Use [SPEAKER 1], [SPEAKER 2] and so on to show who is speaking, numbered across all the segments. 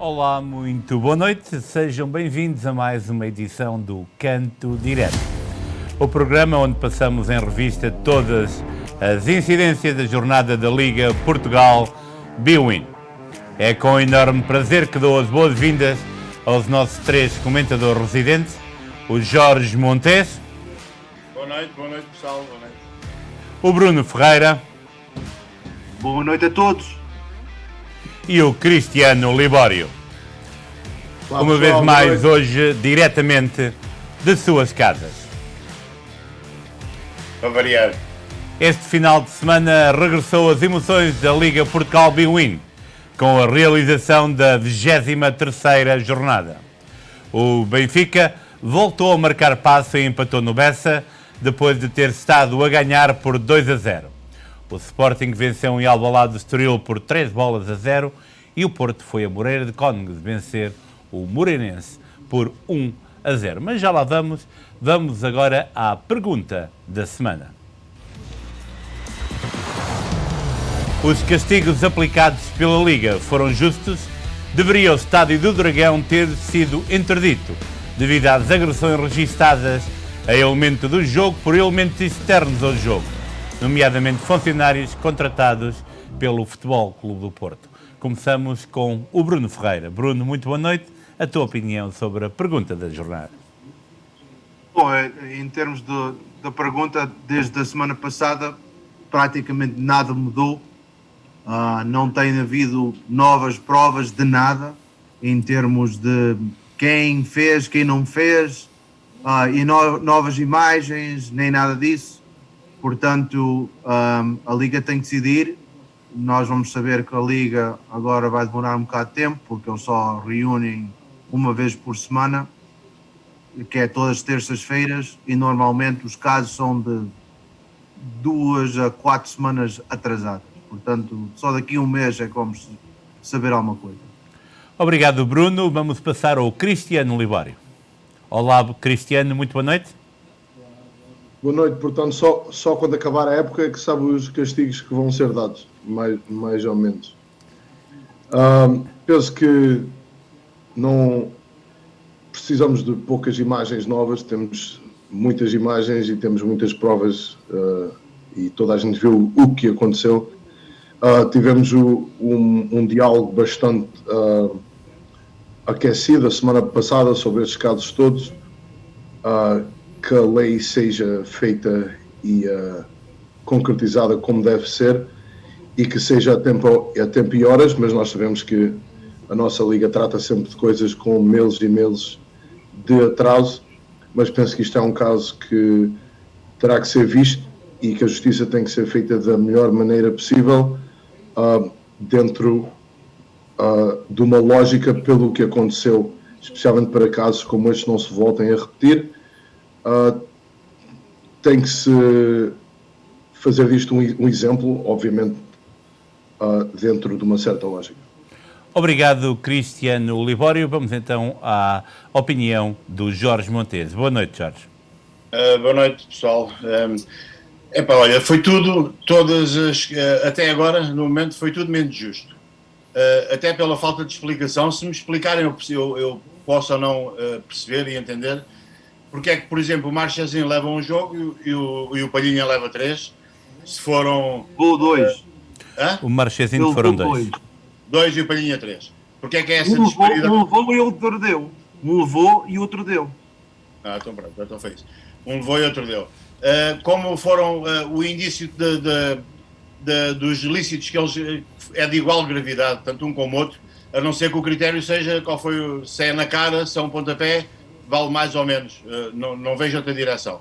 [SPEAKER 1] Olá, muito boa noite. Sejam bem-vindos a mais uma edição do Canto Direto. O programa onde passamos em revista todas as incidências da jornada da Liga Portugal Bwin. É com enorme prazer que dou as boas-vindas aos nossos três comentadores residentes, o Jorge Montes.
[SPEAKER 2] Boa noite pessoal, boa noite.
[SPEAKER 1] O Bruno Ferreira.
[SPEAKER 3] Boa noite a todos.
[SPEAKER 1] E o Cristiano Libório.
[SPEAKER 3] Olá,
[SPEAKER 1] uma
[SPEAKER 3] pessoal,
[SPEAKER 1] vez mais hoje, diretamente de suas casas.
[SPEAKER 2] Para variar.
[SPEAKER 1] Este final de semana regressou as emoções da Liga Portugal Bwin, com a realização da 23ª jornada. O Benfica voltou a marcar passo e empatou no Bessa, depois de ter estado a ganhar por 2-0. O Sporting venceu em Alvalade do Estoril por 3-0 e o Porto foi a Moreira de Cónegos vencer o Moreirense por 1-0. Mas já lá vamos. Vamos agora à pergunta da semana. Os castigos aplicados pela Liga foram justos? Deveria o Estádio do Dragão ter sido interdito devido às agressões registadas a elemento do jogo por elementos externos ao jogo, nomeadamente funcionários contratados pelo Futebol Clube do Porto? Começamos com o Bruno Ferreira. Bruno, muito boa noite. A tua opinião sobre a pergunta da jornada?
[SPEAKER 3] Bom, em termos da pergunta, desde a semana passada, praticamente nada mudou. Não tem havido novas provas de nada, em termos de quem fez, quem não fez, e novas imagens, nem nada disso. Portanto, a Liga tem que decidir. Nós vamos saber que a Liga agora vai demorar um bocado de tempo, porque eles só reúnem uma vez por semana, que é todas as terças-feiras, e normalmente os casos são de 2 a 4 semanas atrasadas. Portanto, só daqui a um mês é como saber alguma coisa.
[SPEAKER 1] Obrigado, Bruno. Vamos passar ao Cristiano Libório. Olá, Cristiano, muito boa noite.
[SPEAKER 4] Boa noite, portanto, só quando acabar a época é que sabe os castigos que vão ser dados, mais ou menos. Penso que não precisamos de poucas imagens novas, temos muitas imagens e temos muitas provas, e toda a gente viu o que aconteceu. Tivemos um diálogo bastante aquecido a semana passada sobre estes casos todos, que a lei seja feita e concretizada como deve ser e que seja a tempo e horas, mas nós sabemos que a nossa Liga trata sempre de coisas com meses e meses de atraso, mas penso que isto é um caso que terá que ser visto e que a justiça tem que ser feita da melhor maneira possível, dentro de uma lógica pelo que aconteceu, especialmente para casos como estes não se voltem a repetir. Tem que se fazer disto um exemplo, obviamente, dentro de uma certa lógica.
[SPEAKER 1] Obrigado, Cristiano Libório. Vamos então à opinião do Jorge Montes. Boa noite, Jorge.
[SPEAKER 2] Boa noite, pessoal. Olha, foi tudo, até agora, no momento, foi tudo menos justo. Até pela falta de explicação. Se me explicarem, eu posso ou não perceber e entender porque é que, por exemplo, o Marchezinho leva um jogo e o Palhinha leva 3. Se foram...
[SPEAKER 3] Ou 2.
[SPEAKER 1] O Marchezinho foram 2.
[SPEAKER 2] 2 e o Palhinha 3. Porque é que é essa
[SPEAKER 3] disparidade? Um levou e o outro deu. Um levou e o outro deu.
[SPEAKER 2] Então pronto, então foi isso. Um levou e outro deu. Como foram o indício dos ilícitos que eles é de igual gravidade, tanto um como o outro, a não ser que o critério seja qual foi, se é na cara, se é um pontapé, vale mais ou menos. Não vejo outra direção.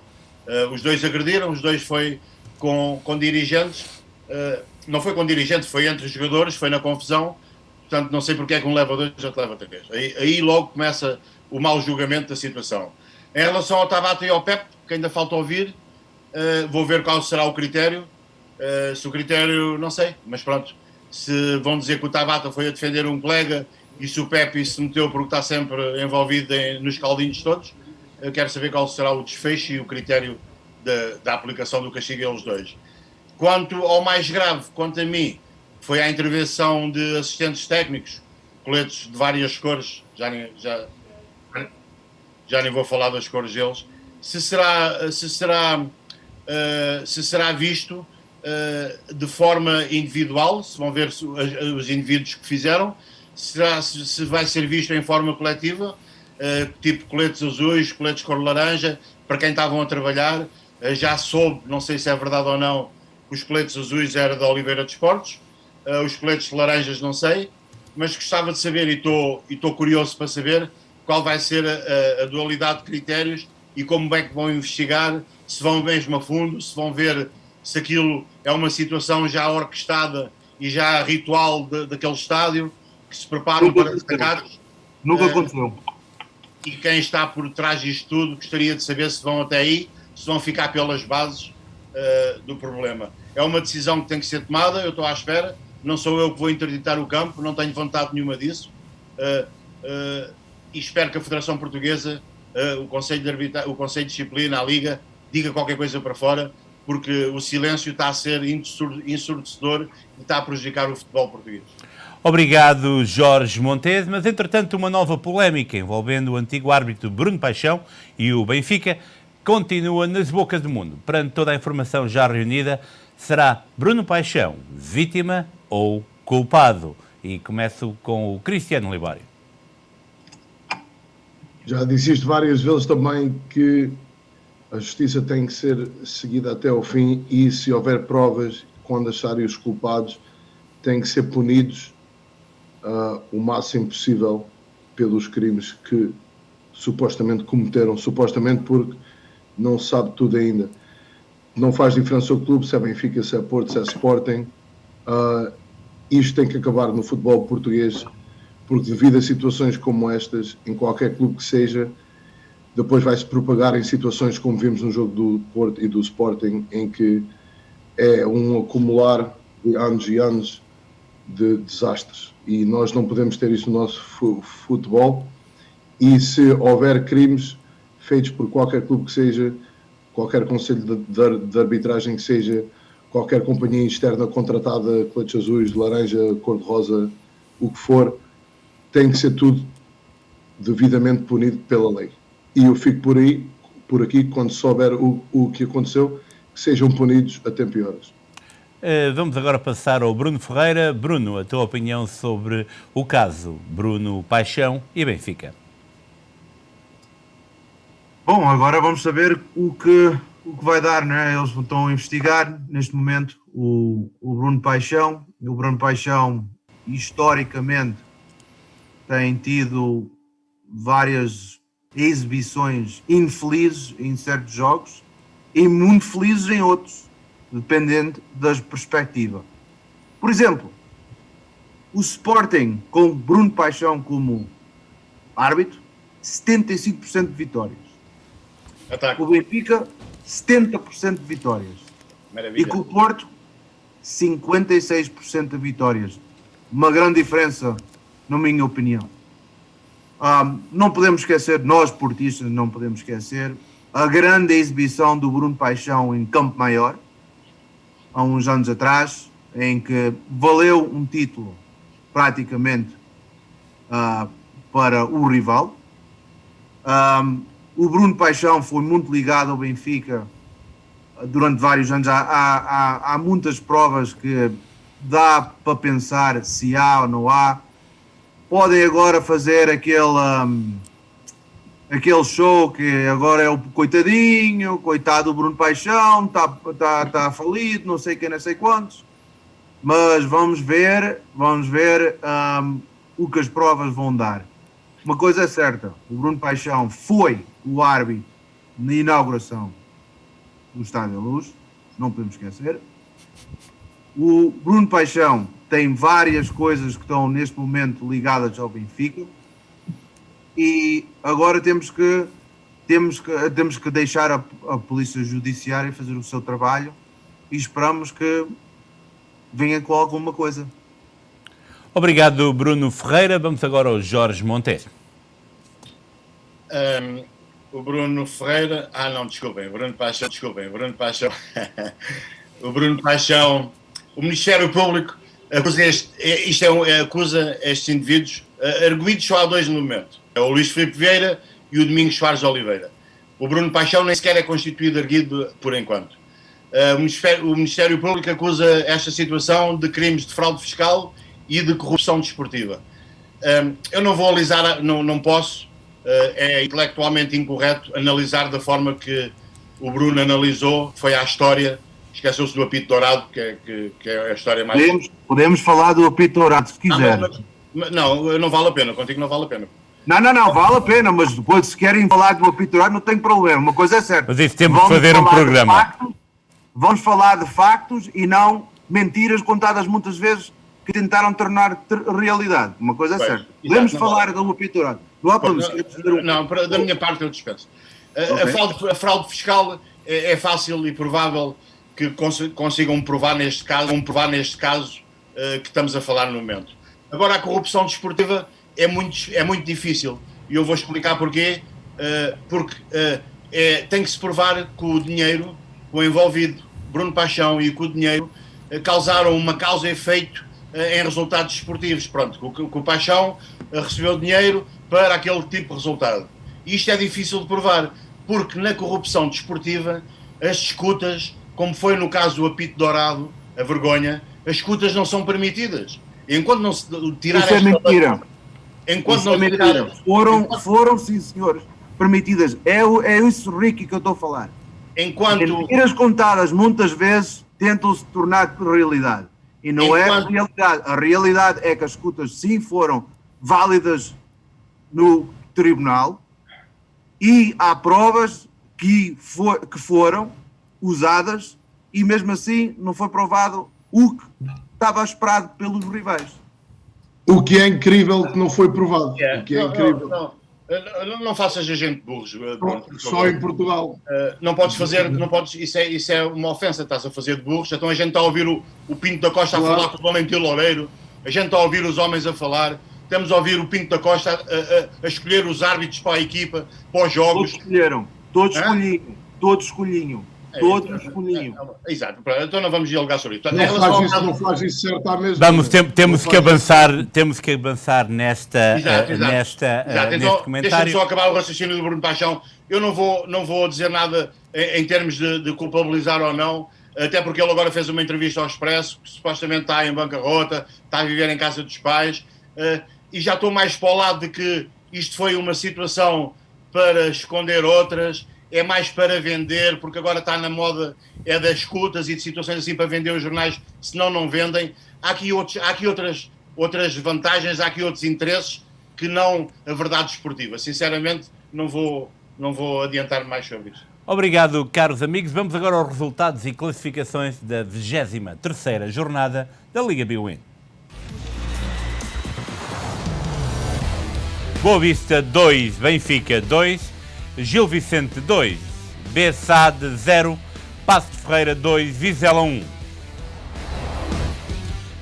[SPEAKER 2] Os dois agrediram, os dois foi com dirigentes. Não foi com dirigentes, foi entre os jogadores, foi na confusão. Portanto, não sei porque é que um leva 2 e outro leva 3. Aí logo começa o mau julgamento da situação. Em relação ao Tabata e ao Pep, que ainda falta ouvir, vou ver qual será o critério. Se o critério, não sei, mas pronto. Se vão dizer que o Tabata foi a defender um colega e se o Pepe se meteu porque está sempre envolvido nos caldinhos todos, eu quero saber qual será o desfecho e o critério da aplicação do castigo a eles dois. Quanto ao mais grave, quanto a mim, foi a intervenção de assistentes técnicos coletes de várias cores, já nem vou falar das cores deles, se será visto de forma individual, se vão ver os indivíduos que fizeram, se vai ser visto em forma coletiva, tipo coletes azuis, coletes cor laranja, para quem estavam a trabalhar. Já soube, não sei se é verdade ou não, que os coletes azuis eram da Oliveira de Esportes, os coletes de laranjas não sei, mas gostava de saber e estou curioso para saber qual vai ser a dualidade de critérios e como é que vão investigar, se vão mesmo a fundo, se vão ver se aquilo é uma situação já orquestrada e já ritual daquele estádio, que se preparam para destacados.
[SPEAKER 3] Nunca aconteceu.
[SPEAKER 2] E quem está por trás disto tudo, gostaria de saber se vão até aí, se vão ficar pelas bases do problema. É uma decisão que tem que ser tomada, eu estou à espera, não sou eu que vou interditar o campo, não tenho vontade nenhuma disso, e espero que a Federação Portuguesa, o Conselho de Disciplina, a Liga, diga qualquer coisa para fora, porque o silêncio está a ser ensurdecedor e está a prejudicar o futebol português.
[SPEAKER 1] Obrigado, Jorge Montes, mas entretanto uma nova polémica envolvendo o antigo árbitro Bruno Paixão e o Benfica continua nas bocas do mundo. Perante toda a informação já reunida, será Bruno Paixão vítima ou culpado? E começo com o Cristiano Libório.
[SPEAKER 4] Já disse isto várias vezes também, que a justiça tem que ser seguida até ao fim e, se houver provas, quando acharem os culpados, têm que ser punidos o máximo possível pelos crimes que supostamente cometeram, supostamente porque não se sabe tudo ainda. Não faz diferença o clube, se é Benfica, se é Porto, se é Sporting. Isto tem que acabar no futebol português, porque devido a situações como estas, em qualquer clube que seja, depois vai-se propagar em situações como vimos no jogo do Porto e do Sporting, em que é um acumular de anos e anos de desastres. E nós não podemos ter isso no nosso futebol. E se houver crimes feitos por qualquer clube que seja, qualquer conselho de arbitragem que seja, qualquer companhia externa contratada, coletes azuis, de laranja, cor-de-rosa, o que for, tem que ser tudo devidamente punido pela lei. E eu fico por aqui, quando souber o que aconteceu, que sejam punidos a tempo e horas.
[SPEAKER 1] Vamos agora passar ao Bruno Ferreira. Bruno, a tua opinião sobre o caso Bruno Paixão e Benfica?
[SPEAKER 3] Bom, agora vamos saber o que vai dar, né? Eles estão a investigar neste momento o Bruno Paixão. O Bruno Paixão, historicamente, tem tido várias exibições infelizes em certos jogos e muito felizes em outros, dependendo da perspectiva. Por exemplo, o Sporting, com Bruno Paixão como árbitro, 75% de vitórias.
[SPEAKER 2] Ataque.
[SPEAKER 3] O Benfica, 70% de vitórias.
[SPEAKER 2] Maravilha.
[SPEAKER 3] E com o Porto, 56% de vitórias. Uma grande diferença, na minha opinião. Não podemos esquecer, nós portistas não podemos esquecer, a grande exibição do Bruno Paixão em Campo Maior, há uns anos atrás, em que valeu um título praticamente para o rival. O Bruno Paixão foi muito ligado ao Benfica durante vários anos. Há muitas provas que dá para pensar se há ou não há. Podem agora fazer aquele show que agora é o coitadinho, coitado do Bruno Paixão, está falido, não sei quem, não sei quantos. Mas vamos ver o que as provas vão dar. Uma coisa é certa, o Bruno Paixão foi o árbitro na inauguração do Estádio da Luz, não podemos esquecer. O Bruno Paixão tem várias coisas que estão neste momento ligadas ao Benfica e agora temos que deixar a Polícia Judiciária fazer o seu trabalho e esperamos que venha com alguma coisa.
[SPEAKER 1] Obrigado, Bruno Ferreira. Vamos agora ao Jorge Montes.
[SPEAKER 2] O Bruno Ferreira... Bruno Paixão. O Bruno Paixão... O Ministério Público acusa estes indivíduos, arguidos só há dois no momento. É o Luís Filipe Vieira e o Domingos Soares de Oliveira. O Bruno Paixão nem sequer é constituído arguido por enquanto. O Ministério Público acusa esta situação de crimes de fraude fiscal e de corrupção desportiva. Eu não vou analisar, não posso, é intelectualmente incorreto analisar da forma que o Bruno analisou, foi à história, esqueceu-se do apito dourado, que é a história mais...
[SPEAKER 3] Podemos falar do apito dourado, se quiser.
[SPEAKER 2] Não vale a pena, contigo não vale a pena.
[SPEAKER 3] Não, vale a pena, mas depois se querem falar do apito dourado não tem problema, uma coisa é certa.
[SPEAKER 1] Mas isso temos de fazer um programa.
[SPEAKER 3] Vamos falar de factos e não mentiras contadas muitas vezes que tentaram tornar realidade. Uma coisa é certa. Podemos falar do apito dourado. Não há problema.
[SPEAKER 2] Não, da minha parte eu dispenso. A fraude fiscal é fácil e provável que consigam provar neste caso que estamos a falar no momento. Agora, a corrupção desportiva é muito difícil e eu vou explicar porquê. Porque tem que se provar que o dinheiro, o envolvido, Bruno Paixão, e que o dinheiro causaram uma causa e efeito em resultados desportivos. Pronto, que o Paixão recebeu dinheiro para aquele tipo de resultado. Isto é difícil de provar, porque na corrupção desportiva as escutas, como foi no caso do apito dourado, a vergonha, as escutas não são permitidas. Enquanto não se tirar
[SPEAKER 3] Isso é mentira.
[SPEAKER 2] Enquanto não se tirar...
[SPEAKER 3] Foram, sim, senhores, permitidas. É isso, Ricky, que eu estou a falar. Mentiras contadas muitas vezes tentam-se tornar realidade. E não é a realidade. A realidade é que as escutas sim foram válidas no tribunal e há provas que foram usadas e mesmo assim não foi provado o que estava esperado pelos rivais.
[SPEAKER 4] O que é incrível que não foi provado. O que é incrível.
[SPEAKER 2] Não faças a gente burros.
[SPEAKER 4] Só em Portugal.
[SPEAKER 2] Não podes fazer, isso é uma ofensa, estás a fazer de burros. Então a gente está a ouvir o Pinto da Costa a falar com o Valentim Loureiro, a gente está a ouvir os homens a falar, estamos a ouvir o Pinto da Costa a escolher os árbitros para a equipa, para os jogos.
[SPEAKER 3] Todos escolhinham.
[SPEAKER 2] Exato, então não vamos dialogar sobre isso.
[SPEAKER 4] Não faz isso certo à mesma.
[SPEAKER 1] Temos que avançar neste comentário.
[SPEAKER 2] Deixa-me só acabar o raciocínio do Bruno Paixão. Eu não vou dizer nada em termos de culpabilizar ou não, até porque ele agora fez uma entrevista ao Expresso, que supostamente está em bancarrota, está a viver em casa dos pais, e já estou mais para o lado de que isto foi uma situação para esconder outras, é mais para vender, porque agora está na moda das escutas e de situações assim para vender os jornais, senão não vendem. Há aqui outras vantagens, há aqui outros interesses que não a verdade desportiva. Sinceramente, não vou adiantar mais sobre isso.
[SPEAKER 1] Obrigado, caros amigos. Vamos agora aos resultados e classificações da 23ª jornada da Liga Bwin. Boa Vista 2, Benfica 2, Gil Vicente 2, Bessade 0, Paços de Ferreira 2, Vizela 1.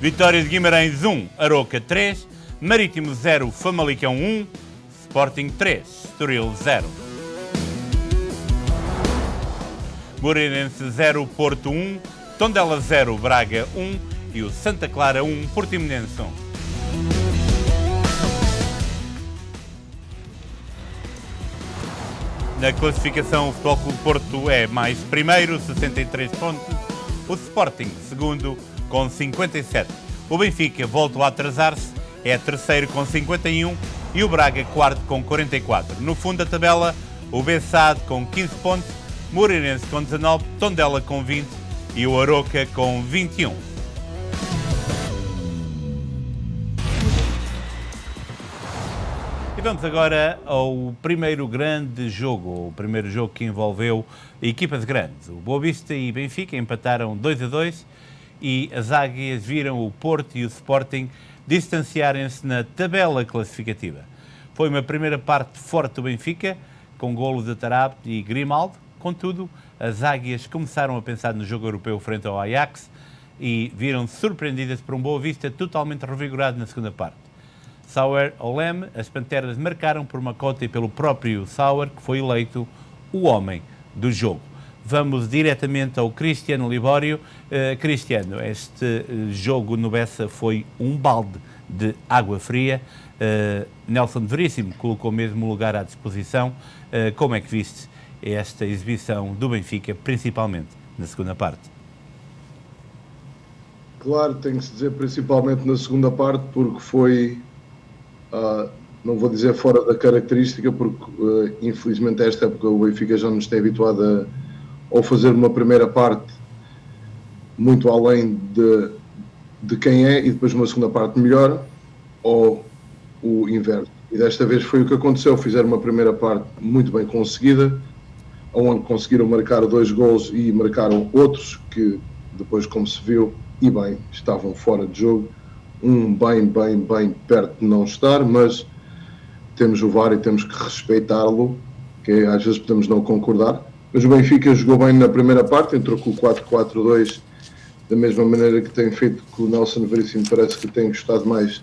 [SPEAKER 1] Vitória de Guimarães 1, Aroca 3, Marítimo 0, Famalicão 1, Sporting 3, Estoril 0. Moreirense 0, Porto 1, Tondela 0, Braga 1 e o Santa Clara 1, Portimonense 1. Na classificação, o Futebol Clube Porto é mais primeiro, 63 pontos. O Sporting, segundo, com 57. O Benfica volta a atrasar-se, é terceiro com 51 e o Braga quarto com 44. No fundo da tabela, o Bessade com 15 pontos, Moreirense com 19, Tondela com 20 e o Aroca com 21. E vamos agora ao primeiro grande jogo, o primeiro jogo que envolveu equipas grandes. O Boa Vista e Benfica empataram 2-2 e as Águias viram o Porto e o Sporting distanciarem-se na tabela classificativa. Foi uma primeira parte forte do Benfica, com golos de Tarab e Grimaldo. Contudo, as Águias começaram a pensar no jogo europeu frente ao Ajax e viram-se surpreendidas por um Boa Vista totalmente revigorado na segunda parte. Sauer ao leme, as Panteras marcaram por Makota e pelo próprio Sauer, que foi eleito o homem do jogo. vamos diretamente ao Cristiano Libório. Cristiano, este jogo no Bessa foi um balde de água fria. Nelson Veríssimo colocou mesmo o lugar à disposição. Como é que viste esta exibição do Benfica, principalmente na segunda parte?
[SPEAKER 4] Claro, tem que se dizer principalmente na segunda parte, porque foi, não vou dizer fora da característica, porque infelizmente esta época o Benfica já nos tem habituado a fazer uma primeira parte muito além de quem é e depois uma segunda parte melhor, ou o inverso. E desta vez foi o que aconteceu, fizeram uma primeira parte muito bem conseguida, onde conseguiram marcar 2 golos e marcaram outros que depois, como se viu, e bem, estavam fora de jogo, bem perto de não estar, mas temos o VAR e temos que respeitá-lo, que às vezes podemos não concordar, mas o Benfica jogou bem na primeira parte, entrou com o 4-4-2, da mesma maneira que tem feito, que o Nelson Veríssimo parece que tem gostado mais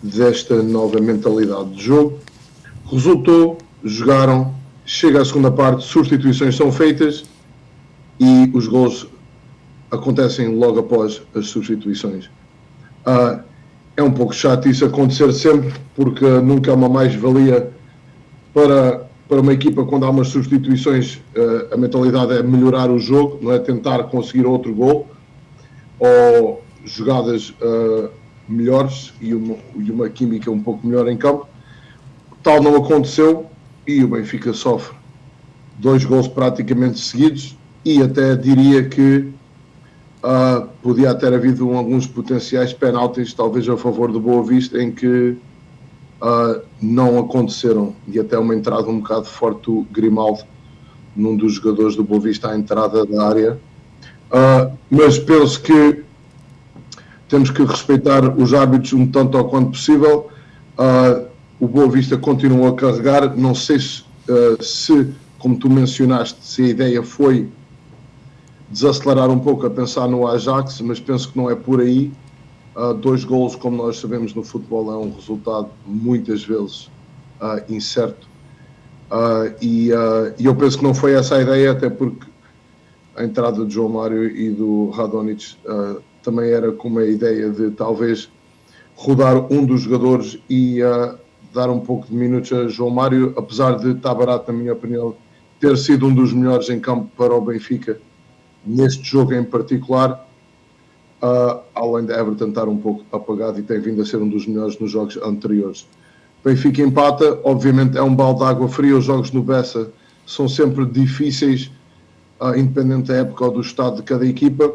[SPEAKER 4] desta nova mentalidade de jogo. Resultou, jogaram, chega à segunda parte, substituições são feitas e os gols acontecem logo após as substituições. É um pouco chato isso acontecer sempre, porque nunca é uma mais-valia para uma equipa quando há umas substituições. A mentalidade é melhorar o jogo, não é tentar conseguir outro gol ou jogadas melhores e uma química um pouco melhor em campo. Tal não aconteceu e o Benfica sofre 2 gols praticamente seguidos e até diria que podia ter havido alguns potenciais penaltis, talvez a favor do Boa Vista, em que não aconteceram, e até uma entrada um bocado forte do Grimaldo num dos jogadores do Boa Vista à entrada da área. Mas penso que temos que respeitar os árbitros um tanto ao quanto possível. O Boa Vista continuou a carregar, não sei se, como tu mencionaste, se a ideia foi desacelerar um pouco a pensar no Ajax, mas penso que não é por aí. 2 golos, como nós sabemos no futebol, é um resultado muitas vezes incerto. E eu penso que não foi essa a ideia, até porque a entrada de João Mário e do Radonjic também era com uma ideia de talvez rodar um dos jogadores e dar um pouco de minutos a João Mário, apesar de Tabarat, na minha opinião, ter sido um dos melhores em campo para o Benfica neste jogo em particular, além de Everton estar um pouco apagado e tem vindo a ser um dos melhores nos jogos anteriores. Benfica empata, obviamente é um balde de água fria, os jogos no Bessa são sempre difíceis, independente da época ou do estado de cada equipa,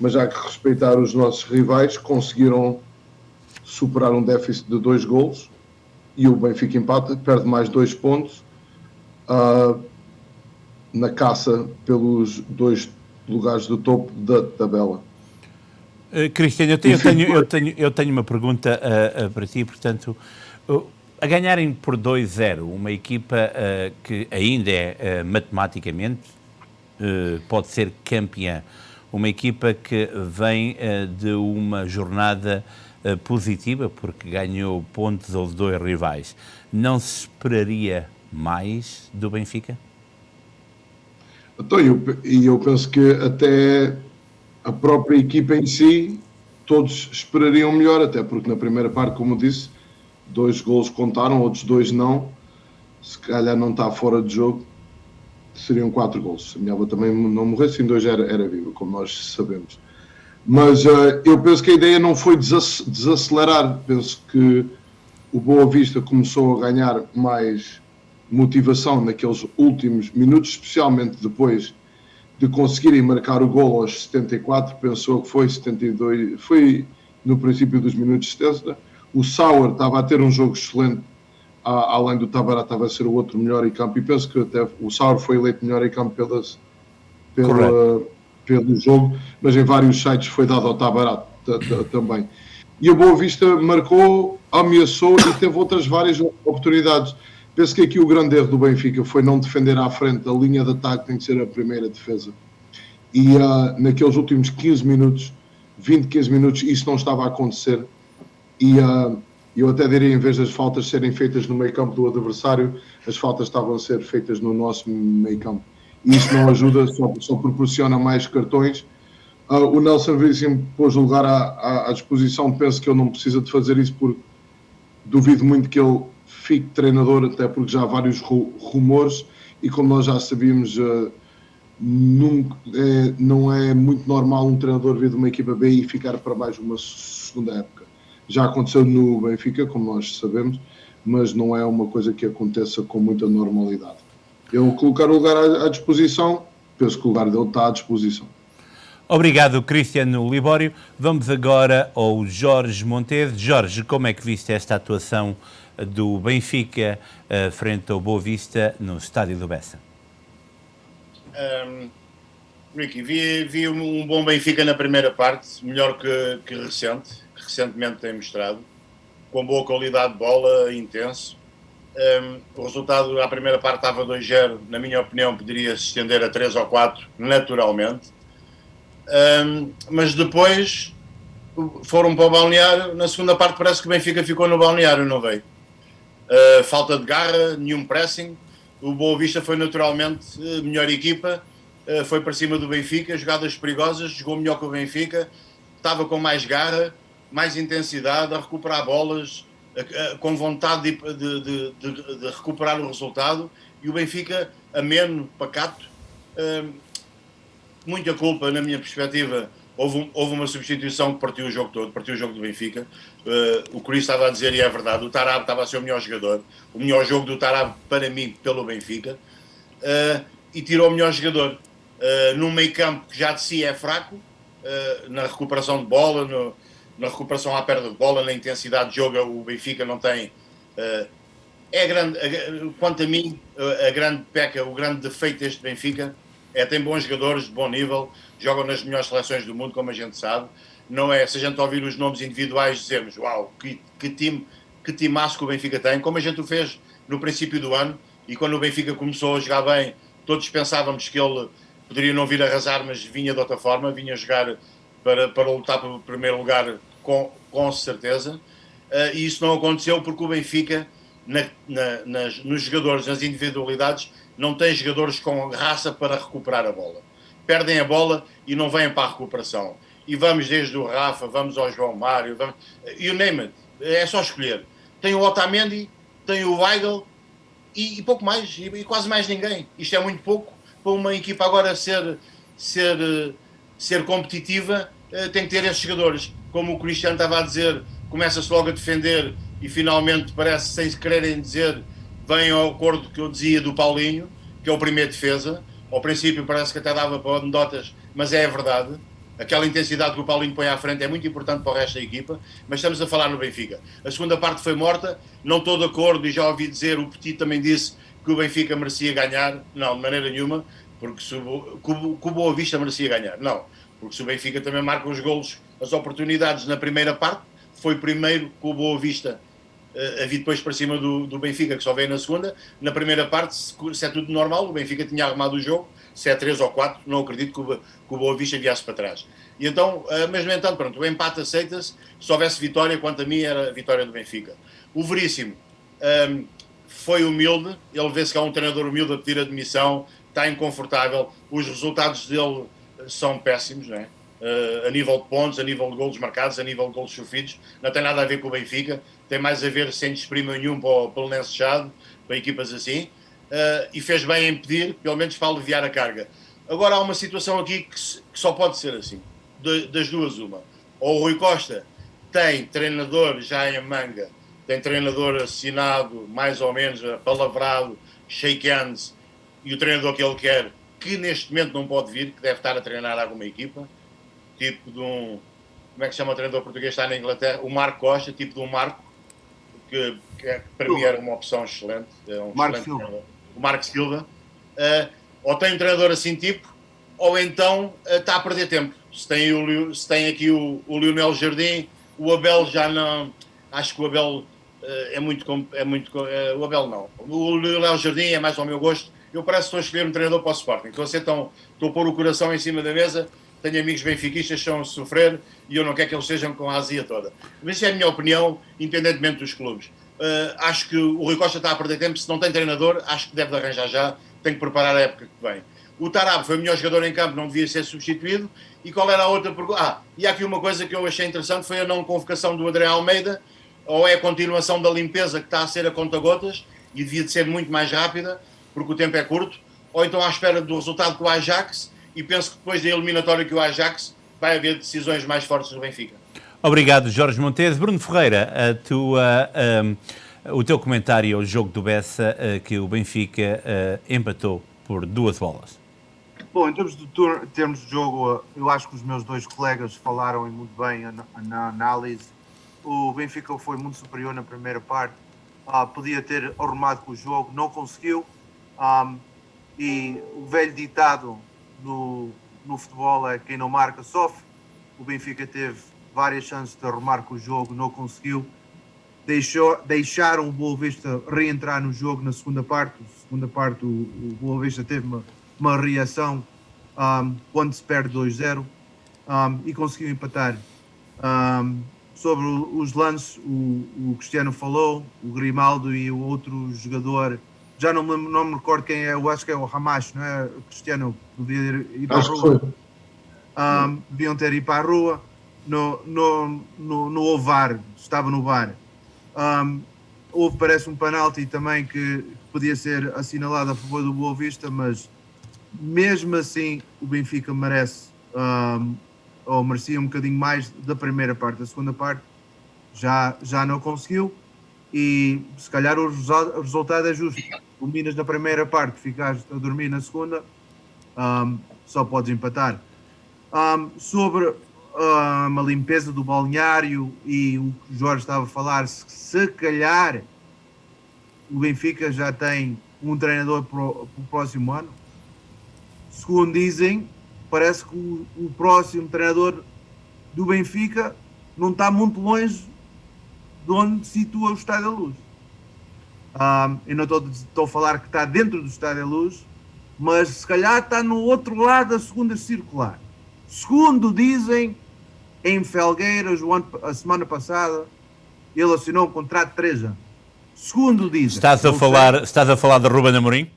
[SPEAKER 4] mas há que respeitar os nossos rivais. Conseguiram superar um déficit de 2 golos e o Benfica empata, perde mais 2 pontos na caça pelos 2 lugares do topo da tabela.
[SPEAKER 1] Cristiano, eu tenho uma pergunta para ti, portanto, a ganharem por 2-0 uma equipa que ainda é matematicamente pode ser campeã, uma equipa que vem de uma jornada positiva porque ganhou pontos aos 2 rivais, não se esperaria mais do Benfica?
[SPEAKER 4] Então, eu penso que até a própria equipa em si, todos esperariam melhor, até porque na primeira parte, como disse, 2 golos contaram, outros 2 não. Se calhar não está fora de jogo, seriam 4 golos. Se a minha avó também não morresse, em 2 era viva, como nós sabemos. Mas eu penso que a ideia não foi desacelerar. Penso que o Boa Vista começou a ganhar mais motivação naqueles últimos minutos, especialmente depois de conseguirem marcar o golo aos 74, pensou que foi 72, foi no princípio dos minutos 70. O Sauer estava a ter um jogo excelente, além do Tabarat estava a ser o outro melhor em campo, e penso que até o Sauer foi eleito melhor em campo pelo jogo, mas em vários sites foi dado ao Tabarat também. E o Boa Vista marcou, ameaçou e teve outras várias oportunidades. Penso que aqui o grande erro do Benfica foi não defender à frente. A linha de ataque tem que ser a primeira defesa. E naqueles últimos 15 minutos, 15 minutos, isso não estava a acontecer. E eu até diria, em vez das faltas serem feitas no meio campo do adversário, as faltas estavam a ser feitas no nosso meio campo. e isso não ajuda, só proporciona mais cartões. O Nelson Veríssimo pôs o lugar à disposição, penso que ele não precisa de fazer isso, porque duvido muito que ele fique treinador, até porque já há vários rumores, e como nós já sabíamos, não é muito normal um treinador vir de uma equipa B e ficar para mais uma segunda época. Já aconteceu no Benfica, como nós sabemos, mas não é uma coisa que aconteça com muita normalidade. Eu colocar o lugar à disposição, penso que o lugar dele está à disposição.
[SPEAKER 1] Obrigado, Cristiano Libório. Vamos agora ao Jorge Monteiro. Jorge, como é que viste esta atuação do Benfica frente ao Boa Vista no estádio do Bessa?
[SPEAKER 2] Ricky, vi um bom Benfica na primeira parte, melhor que recentemente tem mostrado, com boa qualidade de bola, intenso. O resultado à primeira parte estava 2-0, na minha opinião poderia se estender a 3 ou 4 naturalmente. Mas depois foram para o balneário. Na segunda parte parece que o Benfica ficou no balneário, não veio. Falta de garra, nenhum pressing. O Boa Vista foi naturalmente melhor equipa, foi para cima do Benfica, jogadas perigosas, jogou melhor que o Benfica, estava com mais garra, mais intensidade, a recuperar bolas, com vontade de recuperar o resultado, e o Benfica ameno, pacato. Muita culpa, na minha perspectiva. Houve uma substituição que partiu o jogo todo, partiu o jogo do Benfica. O Chris estava a dizer, e é verdade, o Tarab estava a ser o melhor jogador. O melhor jogo do Tarab, para mim, pelo Benfica. E tirou o melhor jogador. Num meio campo que já de si é fraco, na recuperação de bola, na recuperação à perda de bola, na intensidade de jogo, o Benfica não tem... quanto a mim, o grande defeito deste Benfica tem bons jogadores de bom nível, jogam nas melhores seleções do mundo, como a gente sabe. Não é, se a gente ouvir os nomes individuais, dizemos, uau, que timaço que o Benfica tem, como a gente o fez no princípio do ano, e quando o Benfica começou a jogar bem, todos pensávamos que ele poderia não vir arrasar, mas vinha de outra forma, vinha jogar para lutar pelo primeiro lugar com certeza. E isso não aconteceu porque o Benfica, nos jogadores, nas individualidades, não tem jogadores com raça para recuperar a bola. Perdem a bola e não vêm para a recuperação. E vamos desde o Rafa, vamos ao João Mário, you name it. É só escolher. Tem o Otamendi, tem o Weigl e pouco mais, e quase mais ninguém. Isto é muito pouco para uma equipa agora ser competitiva. Tem que ter esses jogadores. Como o Cristiano estava a dizer, começa-se logo a defender e finalmente parece, sem quererem dizer, vem ao acordo que eu dizia do Paulinho, que é o primeiro defesa. Ao princípio parece que até dava para anedotas, mas é a verdade. Aquela intensidade que o Paulinho põe à frente é muito importante para o resto da equipa, mas estamos a falar no Benfica. A segunda parte foi morta, não estou de acordo, e já ouvi dizer, o Petit também disse que o Benfica merecia ganhar. Não, de maneira nenhuma, porque o Boa Vista merecia ganhar. Não, porque se o Benfica também marca os golos, as oportunidades na primeira parte, foi primeiro com o Boa Vista a vir depois para cima do Benfica, que só veio na segunda. Na primeira parte, se é tudo normal, o Benfica tinha arrumado o jogo, se é 3 ou 4, não acredito que o Boa Vista viesse para trás. E então, mas no entanto, pronto, o empate aceita-se. Se houvesse vitória, quanto a mim, era a vitória do Benfica. O Veríssimo foi humilde, ele vê-se que é um treinador humilde a pedir admissão, está inconfortável, os resultados dele são péssimos, não é? A nível de pontos, a nível de golos marcados, a nível de golos sofridos, não tem nada a ver com o Benfica, tem mais a ver sem desprima nenhum para o Belenenses Chade, para equipas assim, e fez bem em pedir, pelo menos para aliviar a carga. Agora há uma situação aqui que só pode ser assim, das duas uma. Ou o Rui Costa tem treinador já em manga, tem treinador assinado, mais ou menos, palavrado, shake hands, e o treinador que ele quer, que neste momento não pode vir, que deve estar a treinar alguma equipa, tipo de um, como é que se chama o treinador português que está na Inglaterra? O Marco Costa, tipo de um Marco, que para mim era uma opção excelente. O Marco Silva. Ou tem um treinador assim tipo, ou então está a perder tempo. Se tem aqui o Lionel Jardim, o Abel já não... Acho que o Abel o Abel não. O Lionel Jardim é mais ao meu gosto. Eu parece que estou a escolher um treinador para o Sporting. Estou a pôr o coração em cima da mesa. Tenho amigos benfiquistas que estão a sofrer e eu não quero que eles estejam com a azia toda. Mas isso é a minha opinião, independentemente dos clubes. Acho que o Rui Costa está a perder tempo. Se não tem treinador, acho que deve arranjar já. Tem que preparar a época que vem. O Tarab foi o melhor jogador em campo, não devia ser substituído. E qual era a outra pergunta? E há aqui uma coisa que eu achei interessante, foi a não convocação do André Almeida, ou é a continuação da limpeza que está a ser a conta-gotas, e devia de ser muito mais rápida, porque o tempo é curto, ou então à espera do resultado com o Ajax, e penso que depois da eliminatória que o Ajax vai haver decisões mais fortes do Benfica.
[SPEAKER 1] Obrigado, Jorge Montes. Bruno Ferreira, o teu comentário ao jogo do Bessa, que o Benfica empatou por 2 bolas.
[SPEAKER 3] Bom, em termos de jogo, eu acho que os meus dois colegas falaram muito bem na análise. O Benfica foi muito superior na primeira parte, podia ter arrumado com o jogo, não conseguiu. E o velho ditado no futebol é: quem não marca sofre. O Benfica teve várias chances de arrumar com o jogo, não conseguiu. Deixaram o Boa Vista reentrar no jogo na segunda parte. Na segunda parte o Boa Vista teve uma reação quando se perde 2-0 e conseguiu empatar. Sobre os lances, o Cristiano falou, o Grimaldo e o outro jogador, já não me recordo quem é, eu acho que é o Ramacho, não é? O Cristiano podia ir para a rua. Deviam ter ido para a rua. No VAR, estava no VAR. Houve, parece, um penalti também que podia ser assinalado a favor do Boa Vista, mas mesmo assim o Benfica merece, ou merecia um bocadinho mais da primeira parte. Da segunda parte já não conseguiu, e se calhar o resultado é justo. Dominas na primeira parte, ficares a dormir na segunda, só podes empatar. Sobre uma limpeza do balneário e o que o Jorge estava a falar, se calhar o Benfica já tem um treinador para o próximo ano. Segundo dizem, parece que o próximo treinador do Benfica não está muito longe de onde situa o Estádio da Luz. Eu não estou a falar que está dentro do Estádio da Luz, mas se calhar está no outro lado da segunda circular. Segundo dizem, em Felgueiras, a semana passada, ele assinou um contrato de 3 anos. Segundo dizem...
[SPEAKER 1] Estás a falar de Ruben Amorim?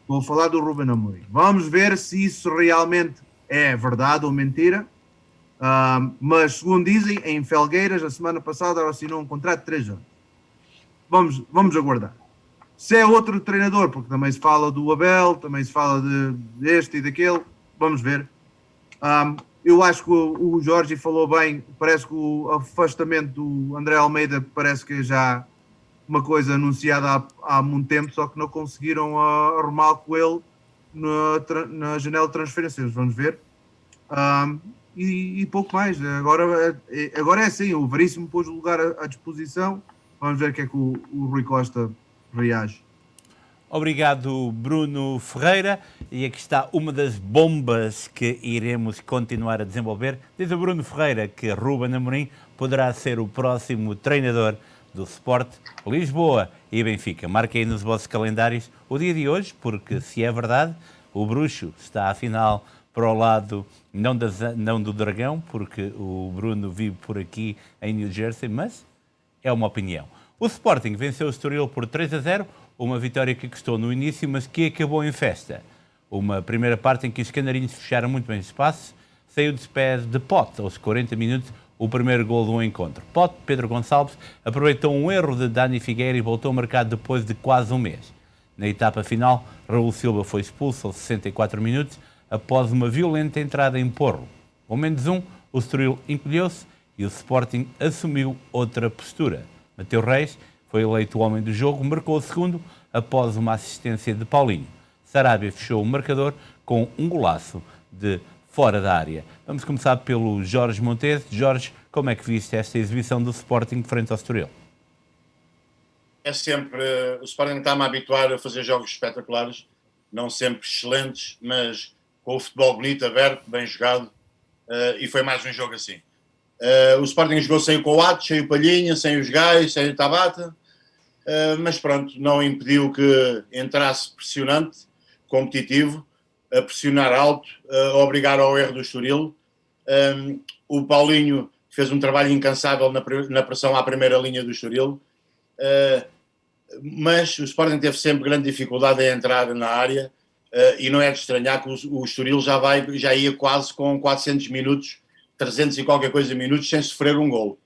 [SPEAKER 3] Vou falar do Ruben Amorim. Vamos ver se isso realmente é verdade ou mentira. Mas, segundo dizem, em Felgueiras, a semana passada, ele assinou um contrato de 3 anos. Vamos aguardar. Se é outro treinador, porque também se fala do Abel, também se fala deste e daquele, vamos ver. Eu acho que o Jorge falou bem, parece que o afastamento do André Almeida parece que é já uma coisa anunciada há muito tempo, só que não conseguiram arrumar com ele na janela de transferências. Vamos ver. E pouco mais. Agora é assim, o Veríssimo pôs o lugar à disposição. Vamos ver o que é que o Rui Costa reage.
[SPEAKER 1] Obrigado, Bruno Ferreira. E aqui está uma das bombas que iremos continuar a desenvolver. Diz o Bruno Ferreira que Ruben Amorim poderá ser o próximo treinador do Sport Lisboa e Benfica. Marquem nos vossos calendários o dia de hoje, porque se é verdade, o bruxo está afinal para o lado não do Dragão, porque o Bruno vive por aqui em New Jersey, mas é uma opinião. O Sporting venceu o Estoril por 3-0, uma vitória que custou no início, mas que acabou em festa. Uma primeira parte em que os canarinhos fecharam muito bem o espaço, saiu de pés de Pote aos 40 minutos, o primeiro gol do encontro. Pote, Pedro Gonçalves, aproveitou um erro de Dani Figueira e voltou a marcar depois de quase um mês. Na etapa final, Raul Silva foi expulso aos 64 minutos, após uma violenta entrada em Porro. Com menos um, o Estoril encolheu-se e o Sporting assumiu outra postura. Mateus Reis foi eleito o homem do jogo, marcou o segundo após uma assistência de Paulinho. Sarabia fechou o marcador com um golaço de fora da área. Vamos começar pelo Jorge Montes. Jorge, como é que viste esta exibição do Sporting frente ao Estoril?
[SPEAKER 2] É sempre... O Sporting está-me a habituar a fazer jogos espetaculares, não sempre excelentes, mas com o futebol bonito, aberto, bem jogado, e foi mais um jogo assim. O Sporting jogou sem o Coates, sem o Palhinha, sem os Gais, sem o Tabata, mas pronto, não impediu que entrasse pressionante, competitivo, a pressionar alto, a obrigar ao erro do Estoril. O Paulinho fez um trabalho incansável na pressão à primeira linha do Estoril, mas o Sporting teve sempre grande dificuldade em entrar na área e não é de estranhar que o Estoril já ia quase com 400 minutos, 300 e qualquer coisa minutos, sem sofrer um golo.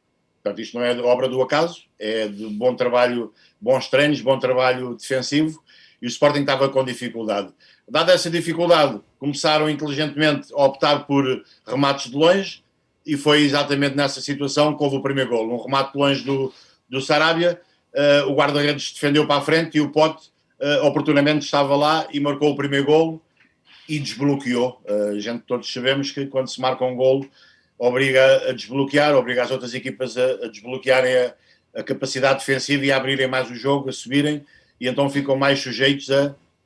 [SPEAKER 2] Portanto, isto não é de obra do acaso, é de bom trabalho, bons treinos, bom trabalho defensivo, e o Sporting estava com dificuldade. Dada essa dificuldade, começaram inteligentemente a optar por remates de longe, e foi exatamente nessa situação que houve o primeiro golo. Um remate de longe do Sarabia, o guarda-redes defendeu para a frente e o Pote oportunamente estava lá e marcou o primeiro golo e desbloqueou. A gente todos sabemos que quando se marca um golo obriga a desbloquear, obriga as outras equipas a desbloquearem a capacidade defensiva e a abrirem mais o jogo, a subirem, e então ficam mais sujeitos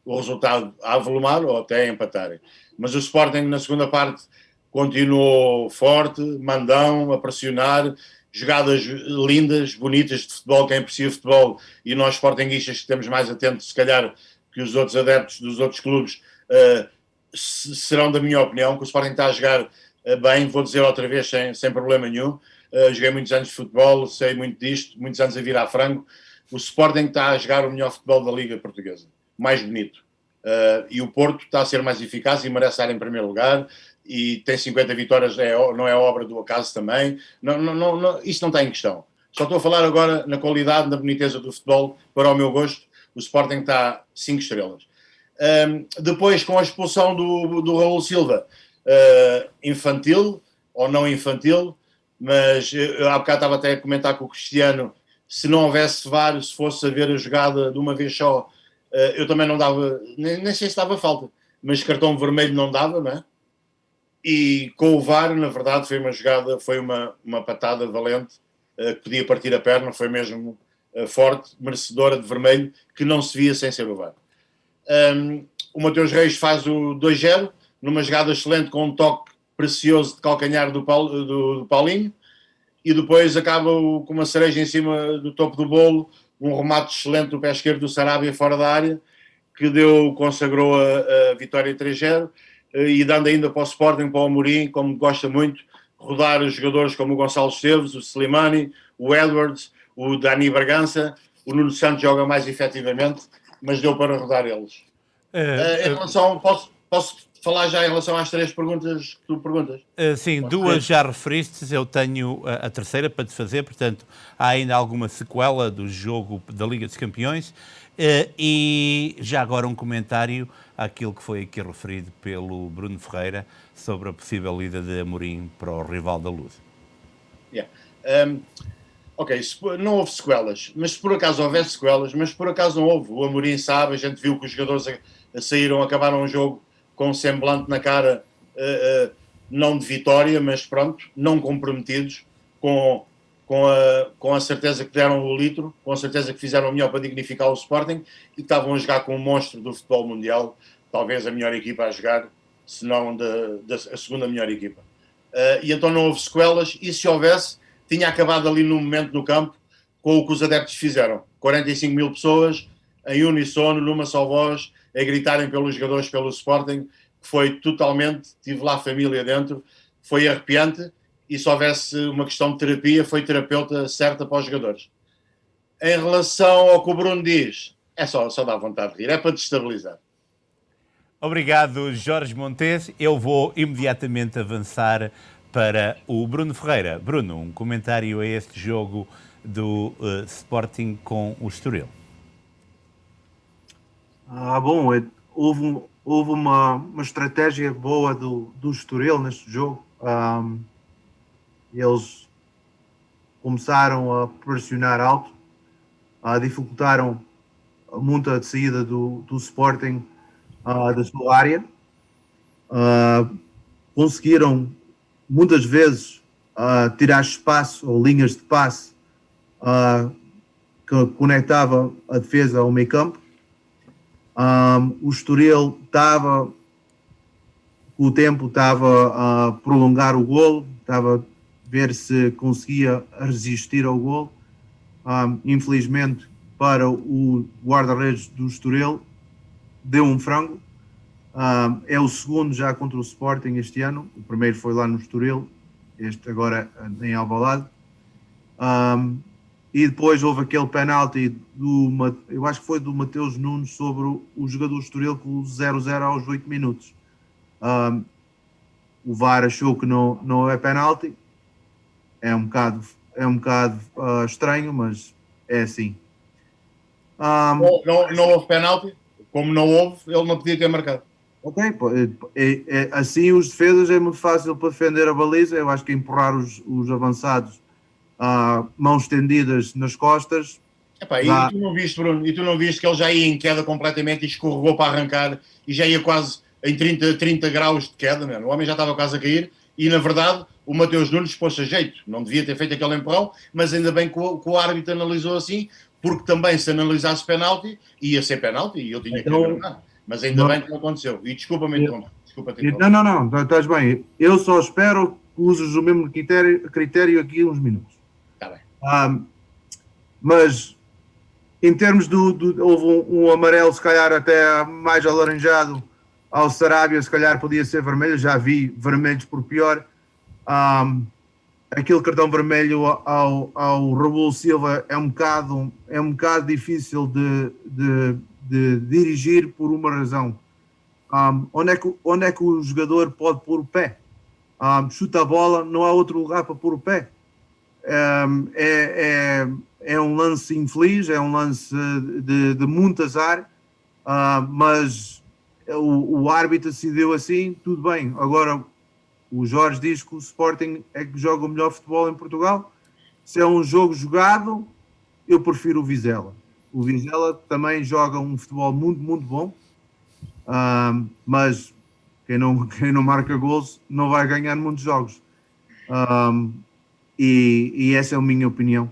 [SPEAKER 2] o resultado a avolumar ou até a empatarem. Mas o Sporting na segunda parte continuou forte, mandão, a pressionar, jogadas lindas, bonitas de futebol, quem aprecia futebol, e nós sportinguistas que estamos mais atentos, se calhar, que os outros adeptos dos outros clubes, serão da minha opinião, que o Sporting está a jogar bem, vou dizer outra vez, sem problema nenhum. Joguei muitos anos de futebol, sei muito disto, muitos anos a virar frango. O Sporting está a jogar o melhor futebol da Liga Portuguesa, mais bonito. E o Porto está a ser mais eficaz e merece estar em primeiro lugar, e tem 50 vitórias, não é obra do acaso também. Isto não está em questão. Só estou a falar agora na qualidade, na boniteza do futebol, para o meu gosto. O Sporting está 5 estrelas. Depois, com a expulsão do Raul Silva, infantil ou não infantil, mas eu há bocado estava até a comentar com o Cristiano, se não houvesse VAR, se fosse a ver a jogada de uma vez só, eu também não dava, nem sei se dava falta, mas cartão vermelho não dava, não é? E com o VAR, na verdade, foi uma jogada, foi uma patada valente, que podia partir a perna, foi mesmo forte, merecedora de vermelho, que não se via sem ser o VAR. O Mateus Reis faz o 2-0, numa jogada excelente, com um toque precioso de calcanhar do Paulinho, e depois acaba com uma cereja em cima do topo do bolo, um remate excelente do pé esquerdo do Sarabia fora da área, que consagrou a vitória 3-0, e dando ainda para o Sporting, para o Amorim, como gosta muito, rodar os jogadores como o Gonçalo Esteves, o Slimani, o Edwards, o Dani Bragança. O Nuno Santos joga mais efetivamente, mas deu para rodar eles. Em relação, posso falar já em relação às 3 perguntas que tu perguntas?
[SPEAKER 1] Sim, 2 já referiste, eu tenho a terceira para te fazer, portanto, há ainda alguma sequela do jogo da Liga dos Campeões, e já agora um comentário àquilo que foi aqui referido pelo Bruno Ferreira sobre a possível ida de Amorim para o rival da Luz.
[SPEAKER 2] Yeah. Ok, não houve sequelas, mas se por acaso houvesse sequelas, mas por acaso não houve. O Amorim sabe, a gente viu que os jogadores saíram, acabaram o jogo com um semblante na cara, não de vitória, mas pronto, não comprometidos, com a certeza que deram o litro, com a certeza que fizeram o melhor para dignificar o Sporting, e que estavam a jogar com um monstro do futebol mundial, talvez a melhor equipa a jogar, se não a segunda melhor equipa. E então não houve sequelas, e se houvesse, tinha acabado ali no momento no campo, com o que os adeptos fizeram. 45 mil pessoas, em unissono, numa só voz, a gritarem pelos jogadores, pelo Sporting, que foi totalmente, tive lá a família dentro, foi arrepiante, e se houvesse uma questão de terapia, foi terapeuta certa para os jogadores. Em relação ao que o Bruno diz, só dá vontade de rir, é para destabilizar.
[SPEAKER 1] Obrigado, Jorge Montes. Eu vou imediatamente avançar para o Bruno Ferreira. Bruno, um comentário a este jogo do Sporting com o Estoril.
[SPEAKER 3] Bom, houve uma estratégia boa do Estoril neste jogo. Eles começaram a pressionar alto, dificultaram muito a saída do Sporting da sua área, conseguiram muitas vezes tirar espaço ou linhas de passe que conectava a defesa ao meio campo. O Estoril estava, com o tempo, estava a prolongar o golo, estava a ver se conseguia resistir ao golo. Infelizmente, para o guarda-redes do Estoril, deu um frango. É o segundo já contra o Sporting este ano. O primeiro foi lá no Estoril, este agora em Alvalade. E depois houve aquele penalti eu acho que foi do Mateus Nunes sobre o jogador do Estoril com o 0-0 aos 8 minutos. O VAR achou que não é penalti. É um bocado estranho, mas é assim.
[SPEAKER 2] Não houve penalti. Como não houve, ele não podia ter marcado.
[SPEAKER 3] Ok, assim os defesas é muito fácil para defender a baliza. Eu acho que empurrar os avançados mãos estendidas nas costas.
[SPEAKER 2] Epá, e tu não viste, Bruno? E tu não viste que ele já ia em queda completamente e escorregou para arrancar e já ia quase em 30 graus de queda, mano. O homem já estava quase a cair e, na verdade, o Mateus Nunes pôs-se a jeito. Não devia ter feito aquele empurrão, mas ainda bem que o árbitro analisou assim, porque também se analisasse penalti, ia ser penalti e eu tinha que agarrar. Mas ainda bem que não aconteceu. E desculpa-me interromper.
[SPEAKER 3] Não, estás bem. Eu só espero que uses o mesmo critério aqui uns minutos.
[SPEAKER 2] Está bem.
[SPEAKER 3] Mas em termos houve um amarelo, se calhar até mais alaranjado ao Sarabia, se calhar podia ser vermelho. Já vi vermelhos por pior. Aquele cartão vermelho ao Raul Silva é um bocado difícil de dirigir por uma razão. Onde é que o jogador pode pôr o pé? Chuta a bola, não há outro lugar para pôr o pé. É um lance infeliz, é um lance de muito azar, mas o árbitro decidiu assim, tudo bem. Agora o Jorge diz que o Sporting é que joga o melhor futebol em Portugal. Se é um jogo jogado, eu prefiro o Vizela. O Vizela também joga um futebol muito, muito bom, mas quem não marca gols não vai ganhar muitos jogos. E essa é a minha opinião.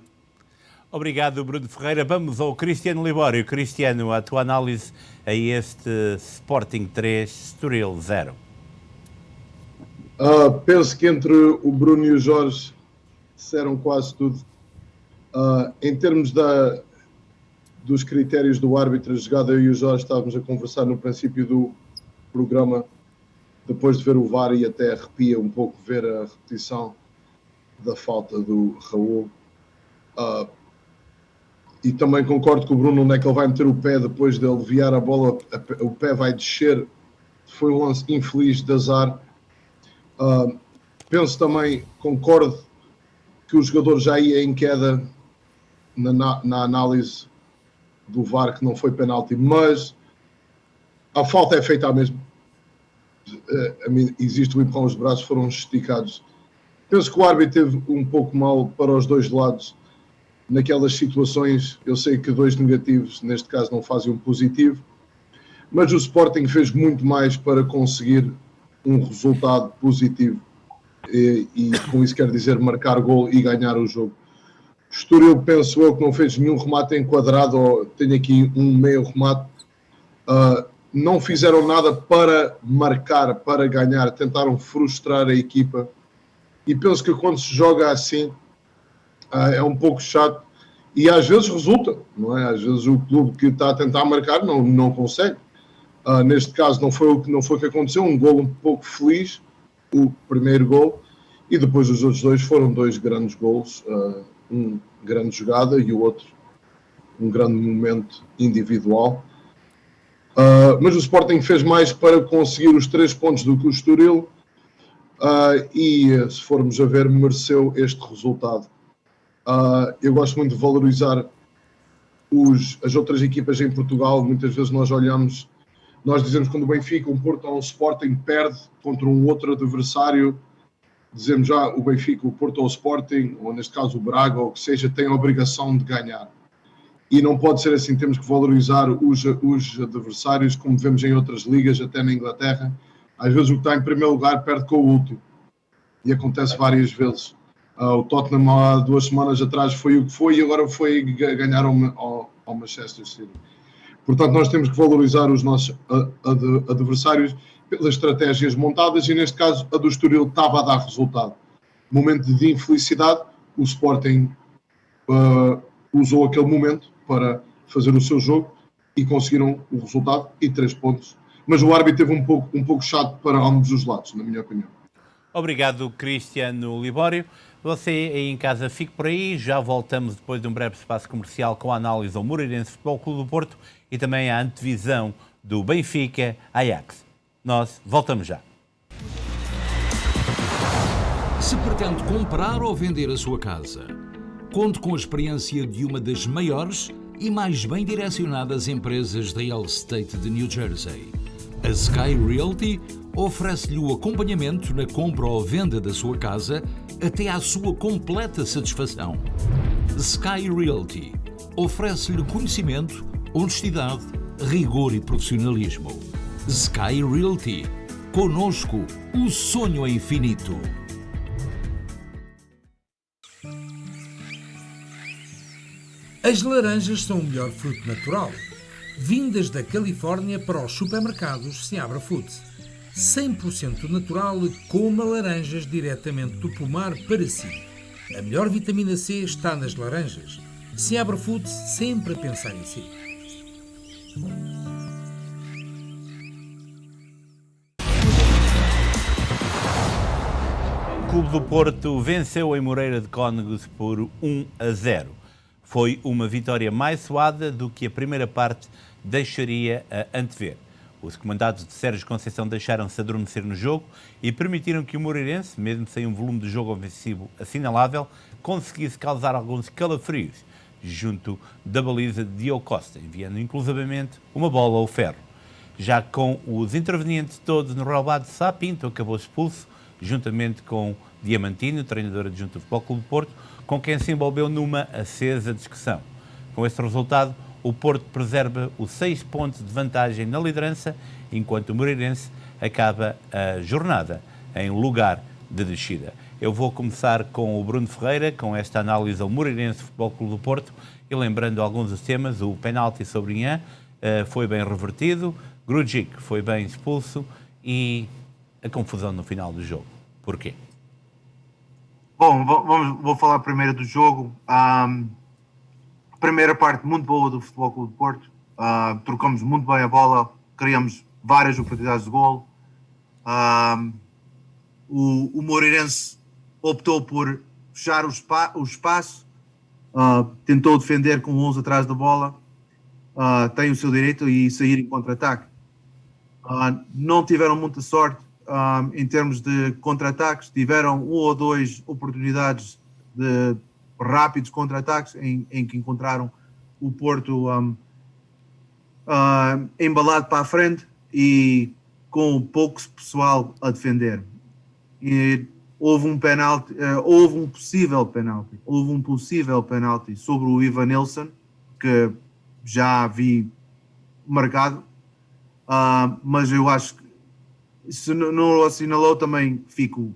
[SPEAKER 1] Obrigado, Bruno Ferreira. Vamos ao Cristiano Libório. Cristiano, a tua análise a este Sporting 3, Estoril 0.
[SPEAKER 4] Penso que entre o Bruno e o Jorge disseram quase tudo. Em termos dos critérios do árbitro, a jogada, eu e o Jorge estávamos a conversar no princípio do programa, depois de ver o VAR, e até arrepia um pouco ver a repetição da falta do Raul. E também concordo com o Bruno, onde é que ele vai meter o pé depois de aliviar a bola, o pé vai descer. Foi um lance infeliz de azar. Penso também, concordo que o jogador já ia em queda na análise do VAR, que não foi penalti, mas a falta é feita à mesma. Existe o empurrão, os braços foram esticados. Penso que o árbitro teve um pouco mal para os dois lados naquelas situações. Eu sei que 2 negativos, neste caso, não fazem um positivo, mas o Sporting fez muito mais para conseguir um resultado positivo e com isso quer dizer marcar gol e ganhar o jogo. Estoril, penso eu, que não fez nenhum remate enquadrado, ou tenho aqui um meio remate. Não fizeram nada para marcar, para ganhar, tentaram frustrar a equipa, e penso que quando se joga assim é um pouco chato e às vezes resulta, não é? Às vezes o clube que está a tentar marcar não consegue. Neste caso não foi o que aconteceu, um gol um pouco feliz, o primeiro gol, e depois os outros dois foram 2 grandes gols, um grande jogada e o outro um grande momento individual. Mas o Sporting fez mais para conseguir os 3 pontos do que o Estoril, e se formos a ver, mereceu este resultado. Eu gosto muito de valorizar as outras equipas em Portugal. Muitas vezes nós dizemos, quando o Benfica, um Porto ou um Sporting perde contra um outro adversário, dizemos já o Benfica, o Porto ou o Sporting, ou neste caso o Braga, ou o que seja, tem a obrigação de ganhar. E não pode ser assim, temos que valorizar os adversários, como vemos em outras ligas, até na Inglaterra. Às vezes o que está em primeiro lugar perde com o último. E acontece várias vezes. O Tottenham há 2 semanas atrás foi o que foi e agora foi ganhar ao Manchester City. Portanto, nós temos que valorizar os nossos adversários pelas estratégias montadas, e neste caso a do Estoril estava a dar resultado. Momento de infelicidade, o Sporting usou aquele momento para fazer o seu jogo e conseguiram o resultado e 3 pontos. Mas o árbitro teve um pouco chato para ambos os lados, na minha opinião.
[SPEAKER 1] Obrigado, Cristiano Libório. Você aí em casa fique por aí, já voltamos depois de um breve espaço comercial com a análise ao Moreirense Futebol Clube do Porto e também a antevisão do Benfica Ajax. Nós voltamos já.
[SPEAKER 5] Se pretende comprar ou vender a sua casa, conte com a experiência de uma das maiores e mais bem direcionadas empresas da real estate de New Jersey. A Sky Realty oferece-lhe o acompanhamento na compra ou venda da sua casa até à sua completa satisfação. Sky Realty oferece-lhe conhecimento, honestidade, rigor e profissionalismo. Sky Realty. Conosco, o sonho é infinito.
[SPEAKER 6] As laranjas são o melhor fruto natural. Vindas da Califórnia para os supermercados Seabra Foods. 100% natural, coma laranjas diretamente do pomar para si. A melhor vitamina C está nas laranjas. Seabra Foods, sempre a pensar em si.
[SPEAKER 1] O Clube do Porto venceu em Moreira de Cónegos por 1-0. Foi uma vitória mais suada do que a primeira parte deixaria a antever. Os comandados de Sérgio Conceição deixaram-se adormecer no jogo e permitiram que o Moreirense, mesmo sem um volume de jogo ofensivo assinalável, conseguisse causar alguns calafrios junto da baliza de Diogo Costa, enviando inclusivamente uma bola ao ferro. Já com os intervenientes todos no relvado, Sá Pinto acabou expulso, juntamente com Diamantino, treinador adjunto do Futebol Clube do Porto, com quem se envolveu numa acesa discussão. Com este resultado, o Porto preserva os 6 pontos de vantagem na liderança, enquanto o Moreirense acaba a jornada em lugar de descida. Eu vou começar com o Bruno Ferreira, com esta análise ao Moreirense Futebol Clube do Porto, e lembrando alguns dos temas. O penalti sobre Inhã foi bem revertido, Grujic foi bem expulso e a confusão no final do jogo. Porquê?
[SPEAKER 3] Bom, vou falar primeiro do jogo. Primeira parte muito boa do Futebol Clube do Porto. Trocamos muito bem a bola, criamos várias oportunidades de golo. O Moreirense optou por fechar o espaço, tentou defender com 11 atrás da bola, tem o seu direito e sair em contra-ataque. Não tiveram muita sorte em termos de contra-ataques, tiveram 1 ou 2 oportunidades de rápidos contra-ataques em que encontraram o Porto embalado para a frente e com pouco pessoal a defender. E houve um penalti, houve um possível penalti sobre o Ivan Nilsson, que já vi marcado, mas eu acho que se não assinalou também fico,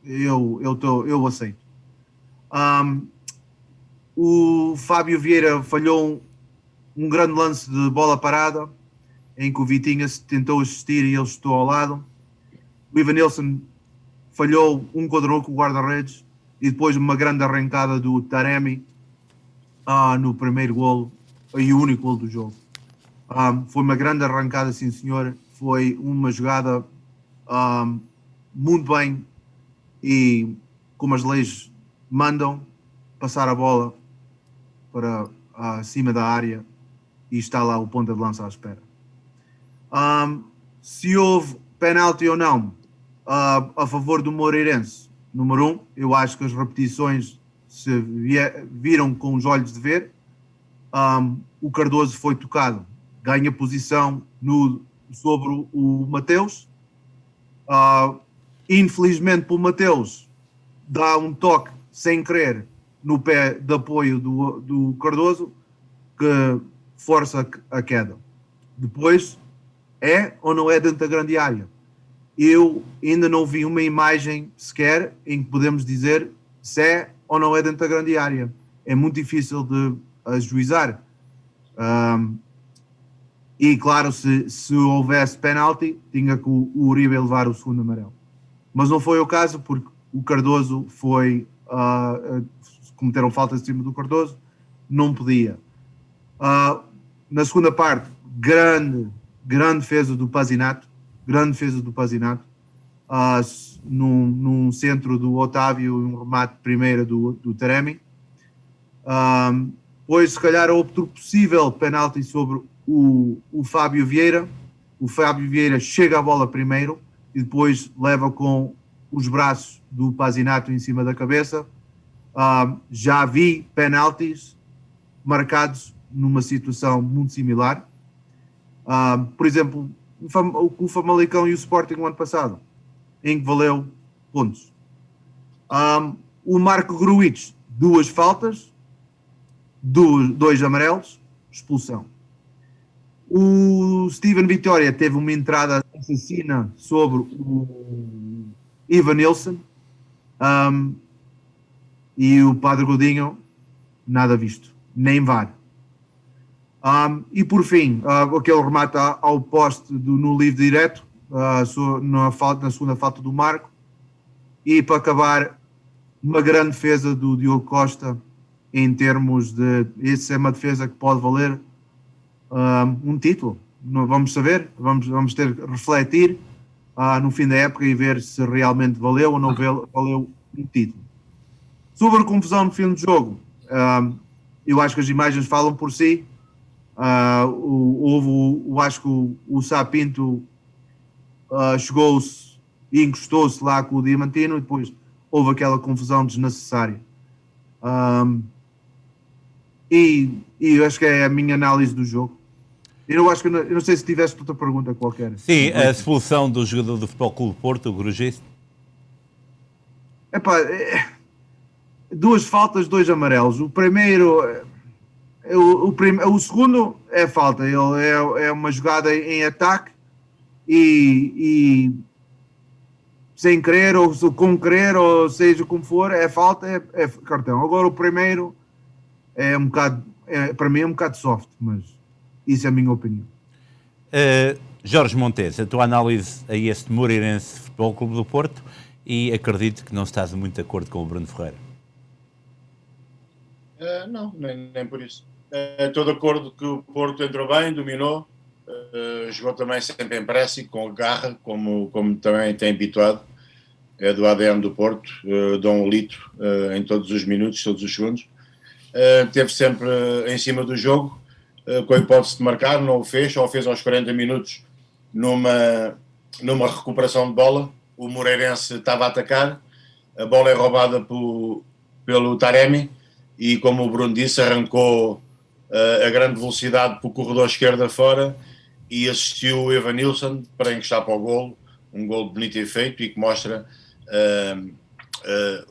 [SPEAKER 3] eu aceito. O Fábio Vieira falhou um grande lance de bola parada em que o Vitinha se tentou assistir e ele estou ao lado. O Ivan Nilsson falhou um contra um com o guarda-redes e depois uma grande arrancada do Taremi no primeiro golo e o único golo do jogo. Foi uma grande arrancada, sim senhor. Foi uma jogada muito bem e como as leis mandam, passar a bola para cima da área e está lá o ponta de lança à espera. Se houve penalti ou não a favor do Moreirense, número 1, eu acho que as repetições se viram com os olhos de ver. O Cardoso foi tocado, ganha posição sobre o Mateus. Infelizmente para o Mateus dá um toque sem querer no pé de apoio do Cardoso que força a queda. Depois, é ou não é dentro da grande área? Eu ainda não vi uma imagem sequer em que podemos dizer se é ou não é dentro da grande área. É muito difícil de ajuizar. E claro, se houvesse penalti, tinha que o Uribe levar o segundo amarelo. Mas não foi o caso, porque o Cardoso foi... cometeram falta em cima do Cardoso, não podia. Na segunda parte, grande defesa do Pazinato, num centro do Otávio, um remate de primeira do Taremi. Depois, se calhar, outro possível penalti sobre o Fábio Vieira. O Fábio Vieira chega à bola primeiro e depois leva com os braços do Pazinato em cima da cabeça. Já vi penaltis marcados numa situação muito similar. Por exemplo, o Famalicão e o Sporting no ano passado, em que valeu pontos. O Marco Gruitch, 2 faltas, 2 amarelos, expulsão. O Steven Vitória teve uma entrada assassina sobre o Ivan Nilsson, e o Padre Godinho, nada visto, nem VAR. E por fim, aquele remate ao poste no livre direto, na segunda falta do Marco, e para acabar, uma grande defesa do Diogo Costa, em termos de, essa é uma defesa que pode valer um título. Vamos saber, vamos ter que refletir no fim da época e ver se realmente valeu ou não valeu um título. Sobre a confusão no fim do jogo, eu acho que as imagens falam por si. Acho que o Sapinto chegou-se e encostou-se lá com o Diamantino e depois houve aquela confusão desnecessária. E eu acho que é a minha análise do jogo. Eu não sei se tivesse outra pergunta qualquer.
[SPEAKER 1] Sim, a expulsão do jogador do Futebol Clube Porto, o Grujic.
[SPEAKER 3] 2 faltas, 2 amarelos. O primeiro, o segundo é falta. Ele é uma jogada em ataque e sem querer ou com querer, ou seja como for, é falta, é cartão. Agora o primeiro é um bocado, para mim é um bocado soft, mas isso é a minha opinião.
[SPEAKER 1] Jorge Montes, a tua análise a este Moreirense Futebol Clube do Porto, e acredito que não estás muito de acordo com o Bruno Ferreira.
[SPEAKER 2] Não, nem por isso. Estou de acordo que o Porto entrou bem, dominou, jogou também sempre em pressing, com garra, como também tem habituado. É do ADN do Porto, dá um litro em todos os minutos, todos os segundos. Teve sempre em cima do jogo, com a hipótese de marcar, não o fez, só o fez aos 40 minutos numa recuperação de bola. O Moreirense estava a atacar, a bola é roubada pelo Taremi e, como o Bruno disse, arrancou a grande velocidade para o corredor esquerdo fora e assistiu o Evan Nilsson para encostar para o golo, um golo bonito e feito e que mostra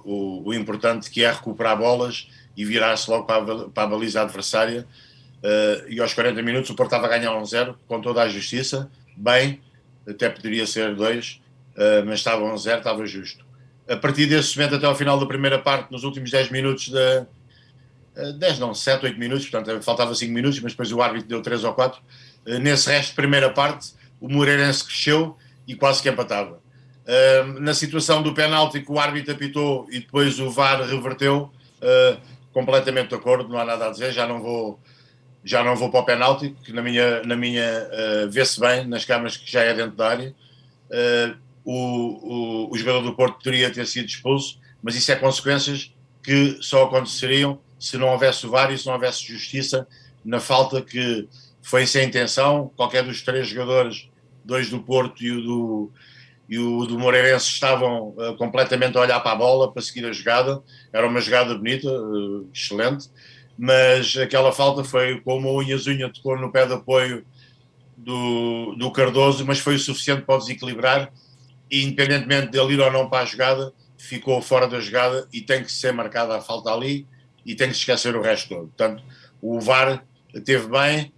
[SPEAKER 2] o importante que é recuperar bolas e virar-se logo para a baliza adversária. E aos 40 minutos o Porto estava a ganhar 1-0 com toda a justiça, bem, até poderia ser 2, mas estava 1-0, estava justo. A partir desse momento até ao final da primeira parte, nos últimos 10 minutos 7, 8 minutos, portanto faltava 5 minutos, mas depois o árbitro deu 3 ou 4, nesse resto de primeira parte o Moreirense cresceu e quase que empatava. Na situação do penalti que o árbitro apitou e depois o VAR reverteu, completamente de acordo, não há nada a dizer, já não vou para o penalti, que na minha vê-se bem nas câmaras que já é dentro da área. O jogador do Porto poderia ter sido expulso, mas isso é consequências que só aconteceriam se não houvesse o VAR e se não houvesse justiça na falta que foi sem intenção. Qualquer dos 3 jogadores, 2 do Porto e o do Moreirense, estavam completamente a olhar para a bola para seguir a jogada. Era uma jogada bonita, excelente, mas aquela falta foi como a unha tocou no pé de apoio do Cardoso, mas foi o suficiente para o desequilibrar e, independentemente dele ir ou não para a jogada, ficou fora da jogada e tem que ser marcada a falta ali e tem que se esquecer o resto todo. Portanto, o VAR teve bem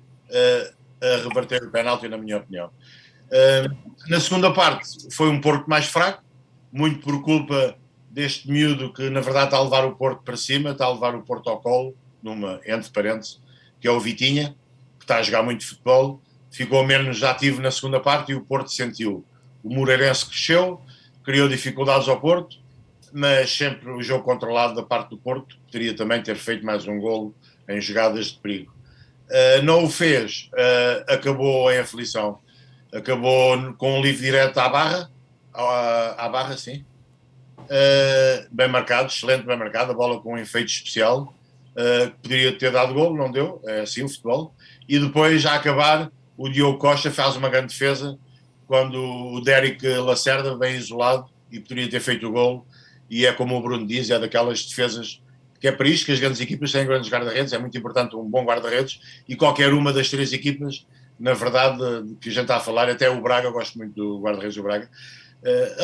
[SPEAKER 2] a reverter o penalti, na minha opinião. Na segunda parte foi um Porto mais fraco, muito por culpa deste miúdo que na verdade está a levar o Porto para cima, está a levar o Porto ao colo, entre parênteses, que é o Vitinha, que está a jogar muito futebol, ficou menos ativo na segunda parte e o Porto sentiu. O Moreirense cresceu, criou dificuldades ao Porto, mas sempre o jogo controlado da parte do Porto, poderia também ter feito mais um golo em jogadas de perigo. Não o fez, acabou em aflição, acabou com um livre direto à barra, À barra, sim. Bem marcado, excelente, bem marcado, a bola com um efeito especial. Poderia ter dado gol, não deu, é assim o futebol. E depois, a acabar, o Diogo Costa faz uma grande defesa quando o Derek Lacerda vem isolado e poderia ter feito o gol. E é como o Bruno diz, é daquelas defesas que é para isto que as grandes equipas têm grandes guarda-redes, é muito importante um bom guarda-redes, e qualquer uma das 3 equipas, na verdade, que a gente está a falar, até o Braga, eu gosto muito do guarda-redes do Braga.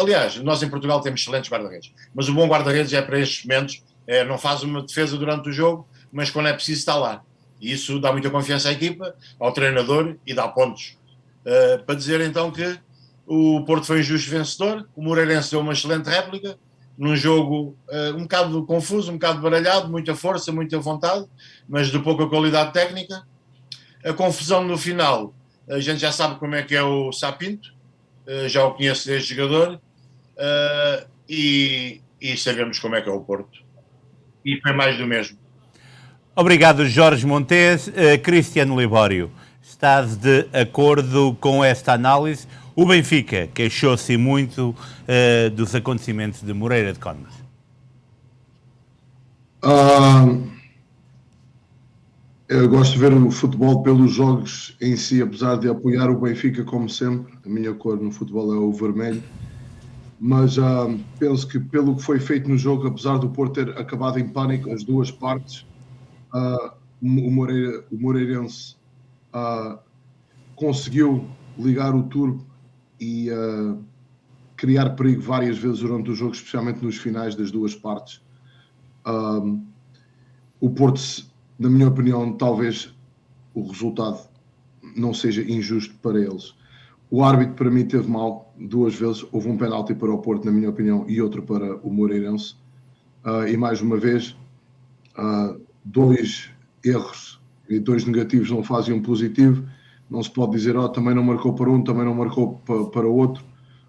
[SPEAKER 2] Aliás, nós em Portugal temos excelentes guarda-redes, mas o bom guarda-redes é para estes momentos, não faz uma defesa durante o jogo, mas quando é preciso está lá. E isso dá muita confiança à equipa, ao treinador, e dá pontos. Para dizer então que o Porto foi um justo vencedor, o Moreirense deu uma excelente réplica, num jogo um bocado confuso, um bocado baralhado, muita força, muita vontade, mas de pouca qualidade técnica. A confusão no final, a gente já sabe como é que é o Sapinto, já o conheço desde jogador, e sabemos como é que é o Porto. E foi mais do mesmo.
[SPEAKER 1] Obrigado, Jorge Montes. Cristiano Libório, estás de acordo com esta análise? O Benfica queixou-se muito dos acontecimentos de Moreira de Cónegos.
[SPEAKER 4] Eu gosto de ver o futebol pelos jogos em si, apesar de apoiar o Benfica como sempre. A minha cor no futebol é o vermelho. Mas penso que pelo que foi feito no jogo, apesar do Porto ter acabado em pânico as duas partes, o Moreirense conseguiu ligar o turbo e criar perigo várias vezes durante o jogo, especialmente nos finais das duas partes. O Porto, na minha opinião, talvez o resultado não seja injusto para eles. O árbitro, para mim, teve mal 2 vezes. Houve um penalti para o Porto, na minha opinião, e outro para o Moreirense. E mais uma vez, 2 erros e 2 negativos não fazem um positivo. Não se pode dizer, também não marcou para um, também não marcou para o outro.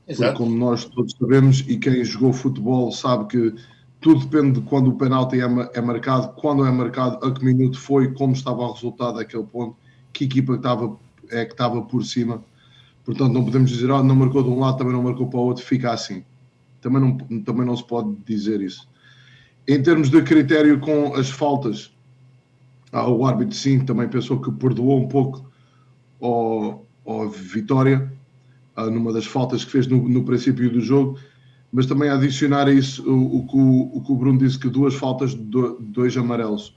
[SPEAKER 4] Porque, como nós todos sabemos, e quem jogou futebol sabe que tudo depende de quando o penalti é marcado, quando é marcado, a que minuto foi, como estava o resultado daquele ponto, que equipa que estava por cima. Portanto, não podemos dizer, não marcou de um lado, também não marcou para o outro, fica assim. Também não se pode dizer isso. Em termos de critério com as faltas, o árbitro sim, também pensou que perdoou um pouco ao Vitória, numa das faltas que fez no princípio do jogo, mas também adicionar a isso o que o Bruno disse, que 2 faltas, 2 amarelos.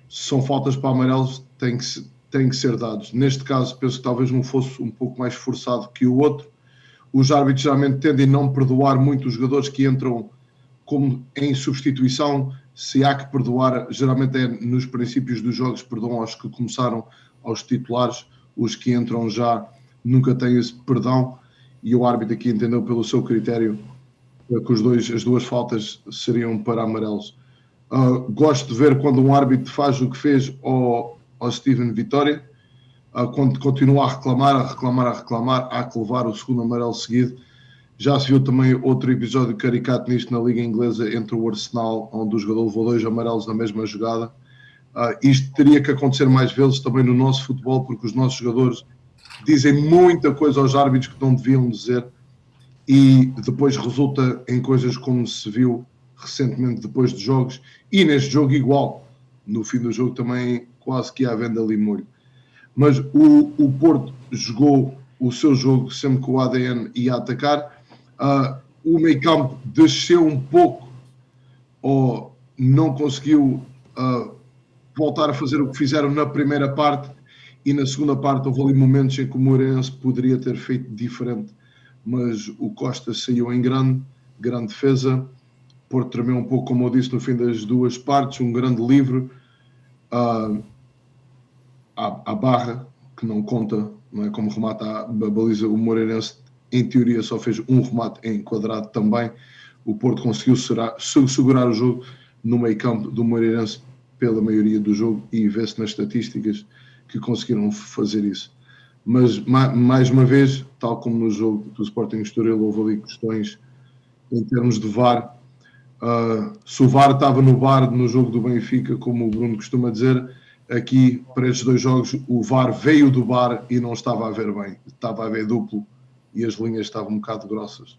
[SPEAKER 4] Se são faltas para amarelos, têm que ser dados. Neste caso, penso que talvez um fosse um pouco mais forçado que o outro. Os árbitros geralmente tendem a não perdoar muito os jogadores que entram como em substituição. Se há que perdoar, geralmente é nos princípios dos jogos, perdoam aos que começaram, aos titulares. Os que entram já nunca têm esse perdão, e o árbitro aqui entendeu pelo seu critério que as 2 faltas seriam para amarelos. Gosto de ver quando um árbitro faz o que fez ao Steven Vitória, quando continua a reclamar, há que levar o segundo amarelo seguido. Já se viu também outro episódio caricato nisto na Liga Inglesa entre o Arsenal, onde o jogador levou 2 amarelos na mesma jogada. Isto teria que acontecer mais vezes também no nosso futebol, porque os nossos jogadores dizem muita coisa aos árbitros que não deviam dizer, e depois resulta em coisas como se viu recentemente depois de jogos, e neste jogo igual. No fim do jogo também quase que ia havendo ali molho. Mas o Porto jogou o seu jogo sempre com o ADN ia atacar. O meio campo desceu um pouco, ou não conseguiu voltar a fazer o que fizeram na primeira parte, e na segunda parte houve ali momentos em que o Moreirense poderia ter feito diferente, mas o Costa saiu em grande defesa. Porto tremeu um pouco, como eu disse, no fim das 2 partes, um grande livre. A barra, que não conta, não é, como remata a baliza. O Moreirense, em teoria, só fez um remate em quadrado também. O Porto conseguiu segurar o jogo no meio campo do Moreirense pela maioria do jogo, e vê-se nas estatísticas que conseguiram fazer isso. Mas, mais uma vez, tal como no jogo do Sporting Estoril, houve ali questões em termos de VAR. Se o VAR estava no bar no jogo do Benfica, como o Bruno costuma dizer, aqui, para estes 2 jogos, o VAR veio do bar e não estava a ver bem. Estava a ver duplo e as linhas estavam um bocado grossas.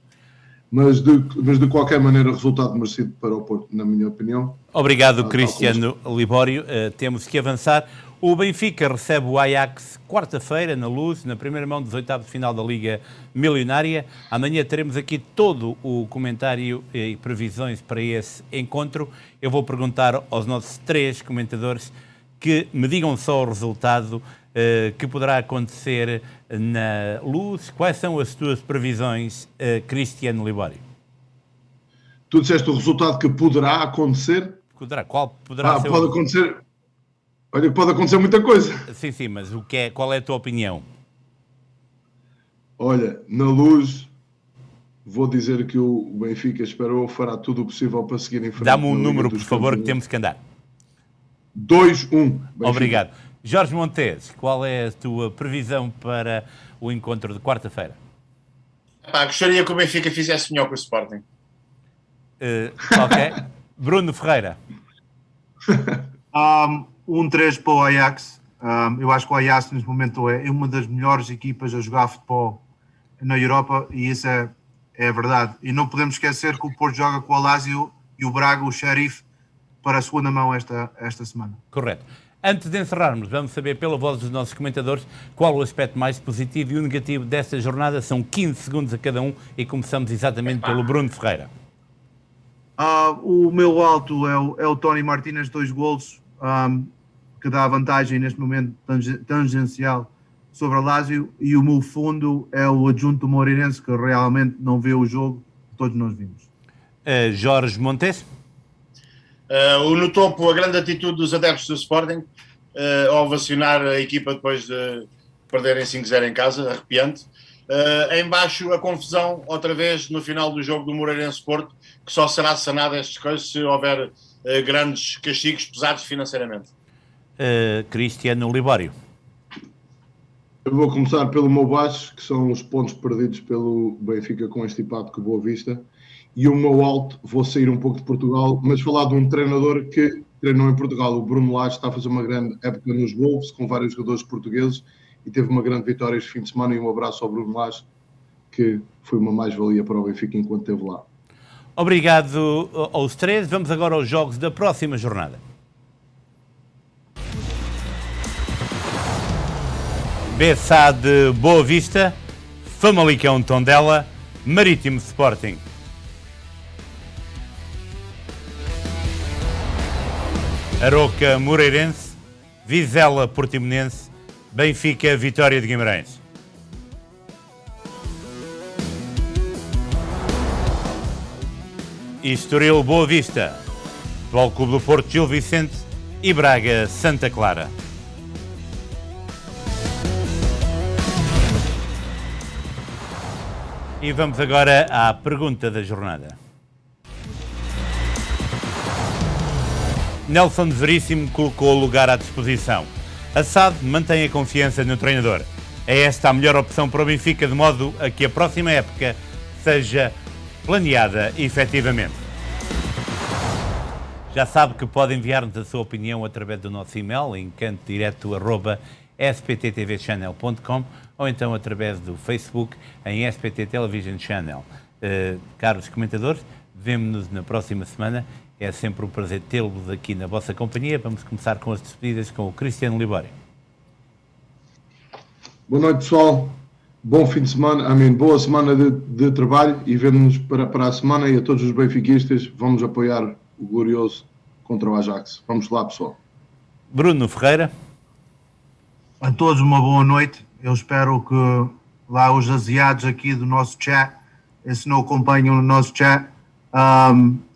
[SPEAKER 4] mas de qualquer maneira resultado merecido para o Porto, na minha opinião.
[SPEAKER 1] Obrigado, Cristiano Libório. Temos que avançar. O Benfica recebe o Ajax quarta-feira na Luz, na primeira mão dos oitavos de final da Liga Milionária. Amanhã teremos aqui todo o comentário e previsões para esse encontro. Eu vou perguntar aos nossos 3 comentadores que me digam só o resultado que poderá acontecer na Luz. Quais são as tuas previsões, Cristiano Libório?
[SPEAKER 4] Tu disseste o resultado que poderá acontecer?
[SPEAKER 1] Qual poderá ser?
[SPEAKER 4] Pode acontecer... Olha, pode acontecer muita coisa.
[SPEAKER 1] Sim, mas qual é a tua opinião?
[SPEAKER 4] Olha, na Luz, vou dizer que o Benfica fará tudo o possível para seguir em frente.
[SPEAKER 1] Dá-me um número, por favor, que temos que andar.
[SPEAKER 4] 2-1.
[SPEAKER 1] Obrigado. Jorge Montes, qual é a tua previsão para o encontro de quarta-feira?
[SPEAKER 2] Gostaria que o Benfica fizesse melhor que o Sporting.
[SPEAKER 1] Ok. Bruno Ferreira.
[SPEAKER 3] 1-3 para o Ajax. Eu acho que o Ajax neste momento é uma das melhores equipas a jogar futebol na Europa e isso é verdade. E não podemos esquecer que o Porto joga com o Lazio e o Braga, o Sheriff, para a segunda mão esta semana.
[SPEAKER 1] Correto. Antes de encerrarmos, vamos saber pela voz dos nossos comentadores qual o aspecto mais positivo e o negativo desta jornada. São 15 segundos a cada um e começamos exatamente pelo Bruno Ferreira.
[SPEAKER 3] O meu alto é o Tony Martínez, 2 golos, que dá vantagem neste momento tangencial sobre a Lazio, e o meu fundo é o adjunto Moreirense, que realmente não vê o jogo que todos nós vimos.
[SPEAKER 1] Jorge Montes.
[SPEAKER 2] No topo, a grande atitude dos adeptos do Sporting ao ovacionar a equipa depois de perderem 5-0 em casa, arrepiante. Em baixo, a confusão, outra vez, no final do jogo do Moreirense-Porto, que só será sanada estas coisas se houver grandes castigos pesados financeiramente.
[SPEAKER 1] Cristiano Libório.
[SPEAKER 4] Eu vou começar pelo meu baixo, que são os pontos perdidos pelo Benfica com este empate com o Boa Vista. E o meu alto, vou sair um pouco de Portugal, mas falar de um treinador que treinou em Portugal. O Bruno Lage está a fazer uma grande época nos Wolves, com vários jogadores portugueses, e teve uma grande vitória este fim de semana. E um abraço ao Bruno Lage, que foi uma mais-valia para o Benfica enquanto esteve lá.
[SPEAKER 1] Obrigado aos 3. Vamos agora aos jogos da próxima jornada. Bessá de Boa Vista, Famalicão Tondela, Marítimo Sporting. Aroca Moreirense, Vizela Portimonense, Benfica Vitória de Guimarães. Estoril Boa Vista, Futebol Clube do Porto Gil Vicente e Braga Santa Clara. E vamos agora à pergunta da jornada. Nelson Veríssimo colocou o lugar à disposição. A SAD mantém a confiança no treinador. É esta a melhor opção para o Benfica, de modo a que a próxima época seja planeada efetivamente. Já sabe que pode enviar-nos a sua opinião através do nosso e-mail em cantodireto@spttvchannel.com ou então através do Facebook em SPT Television Channel. Caros comentadores, vemo-nos na próxima semana. É sempre um prazer tê-los aqui na vossa companhia. Vamos começar com as despedidas com o Cristiano Libório.
[SPEAKER 4] Boa noite, pessoal. Bom fim de semana, boa semana de trabalho e vemo-nos para a semana. E a todos os benfiquistas, vamos apoiar o glorioso contra o Ajax. Vamos lá, pessoal.
[SPEAKER 1] Bruno Ferreira.
[SPEAKER 3] A todos uma boa noite. Eu espero que lá os asiados aqui do nosso chat, se não acompanham no nosso chat,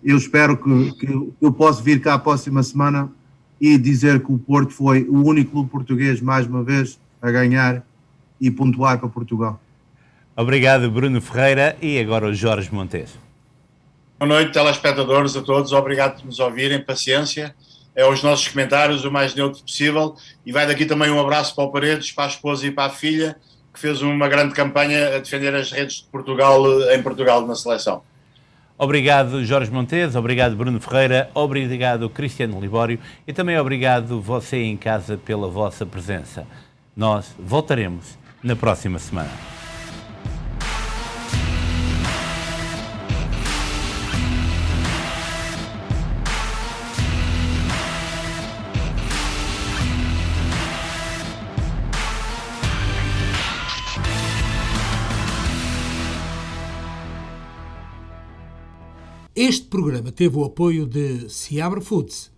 [SPEAKER 3] eu espero que eu possa vir cá a próxima semana e dizer que o Porto foi o único clube português, mais uma vez, a ganhar e pontuar para Portugal.
[SPEAKER 1] Obrigado, Bruno Ferreira. E agora o Jorge Montes.
[SPEAKER 2] Boa noite, telespectadores, a todos. Obrigado por nos ouvirem. Paciência. É os nossos comentários, o mais neutro possível. E vai daqui também um abraço para o Paredes, para a esposa e para a filha, que fez uma grande campanha a defender as redes de Portugal, em Portugal, na seleção.
[SPEAKER 1] Obrigado, Jorge Montes. Obrigado, Bruno Ferreira. Obrigado, Cristiano Libório. E também obrigado você em casa pela vossa presença. Nós voltaremos na próxima semana.
[SPEAKER 6] Este programa teve o apoio de Seabra Foods.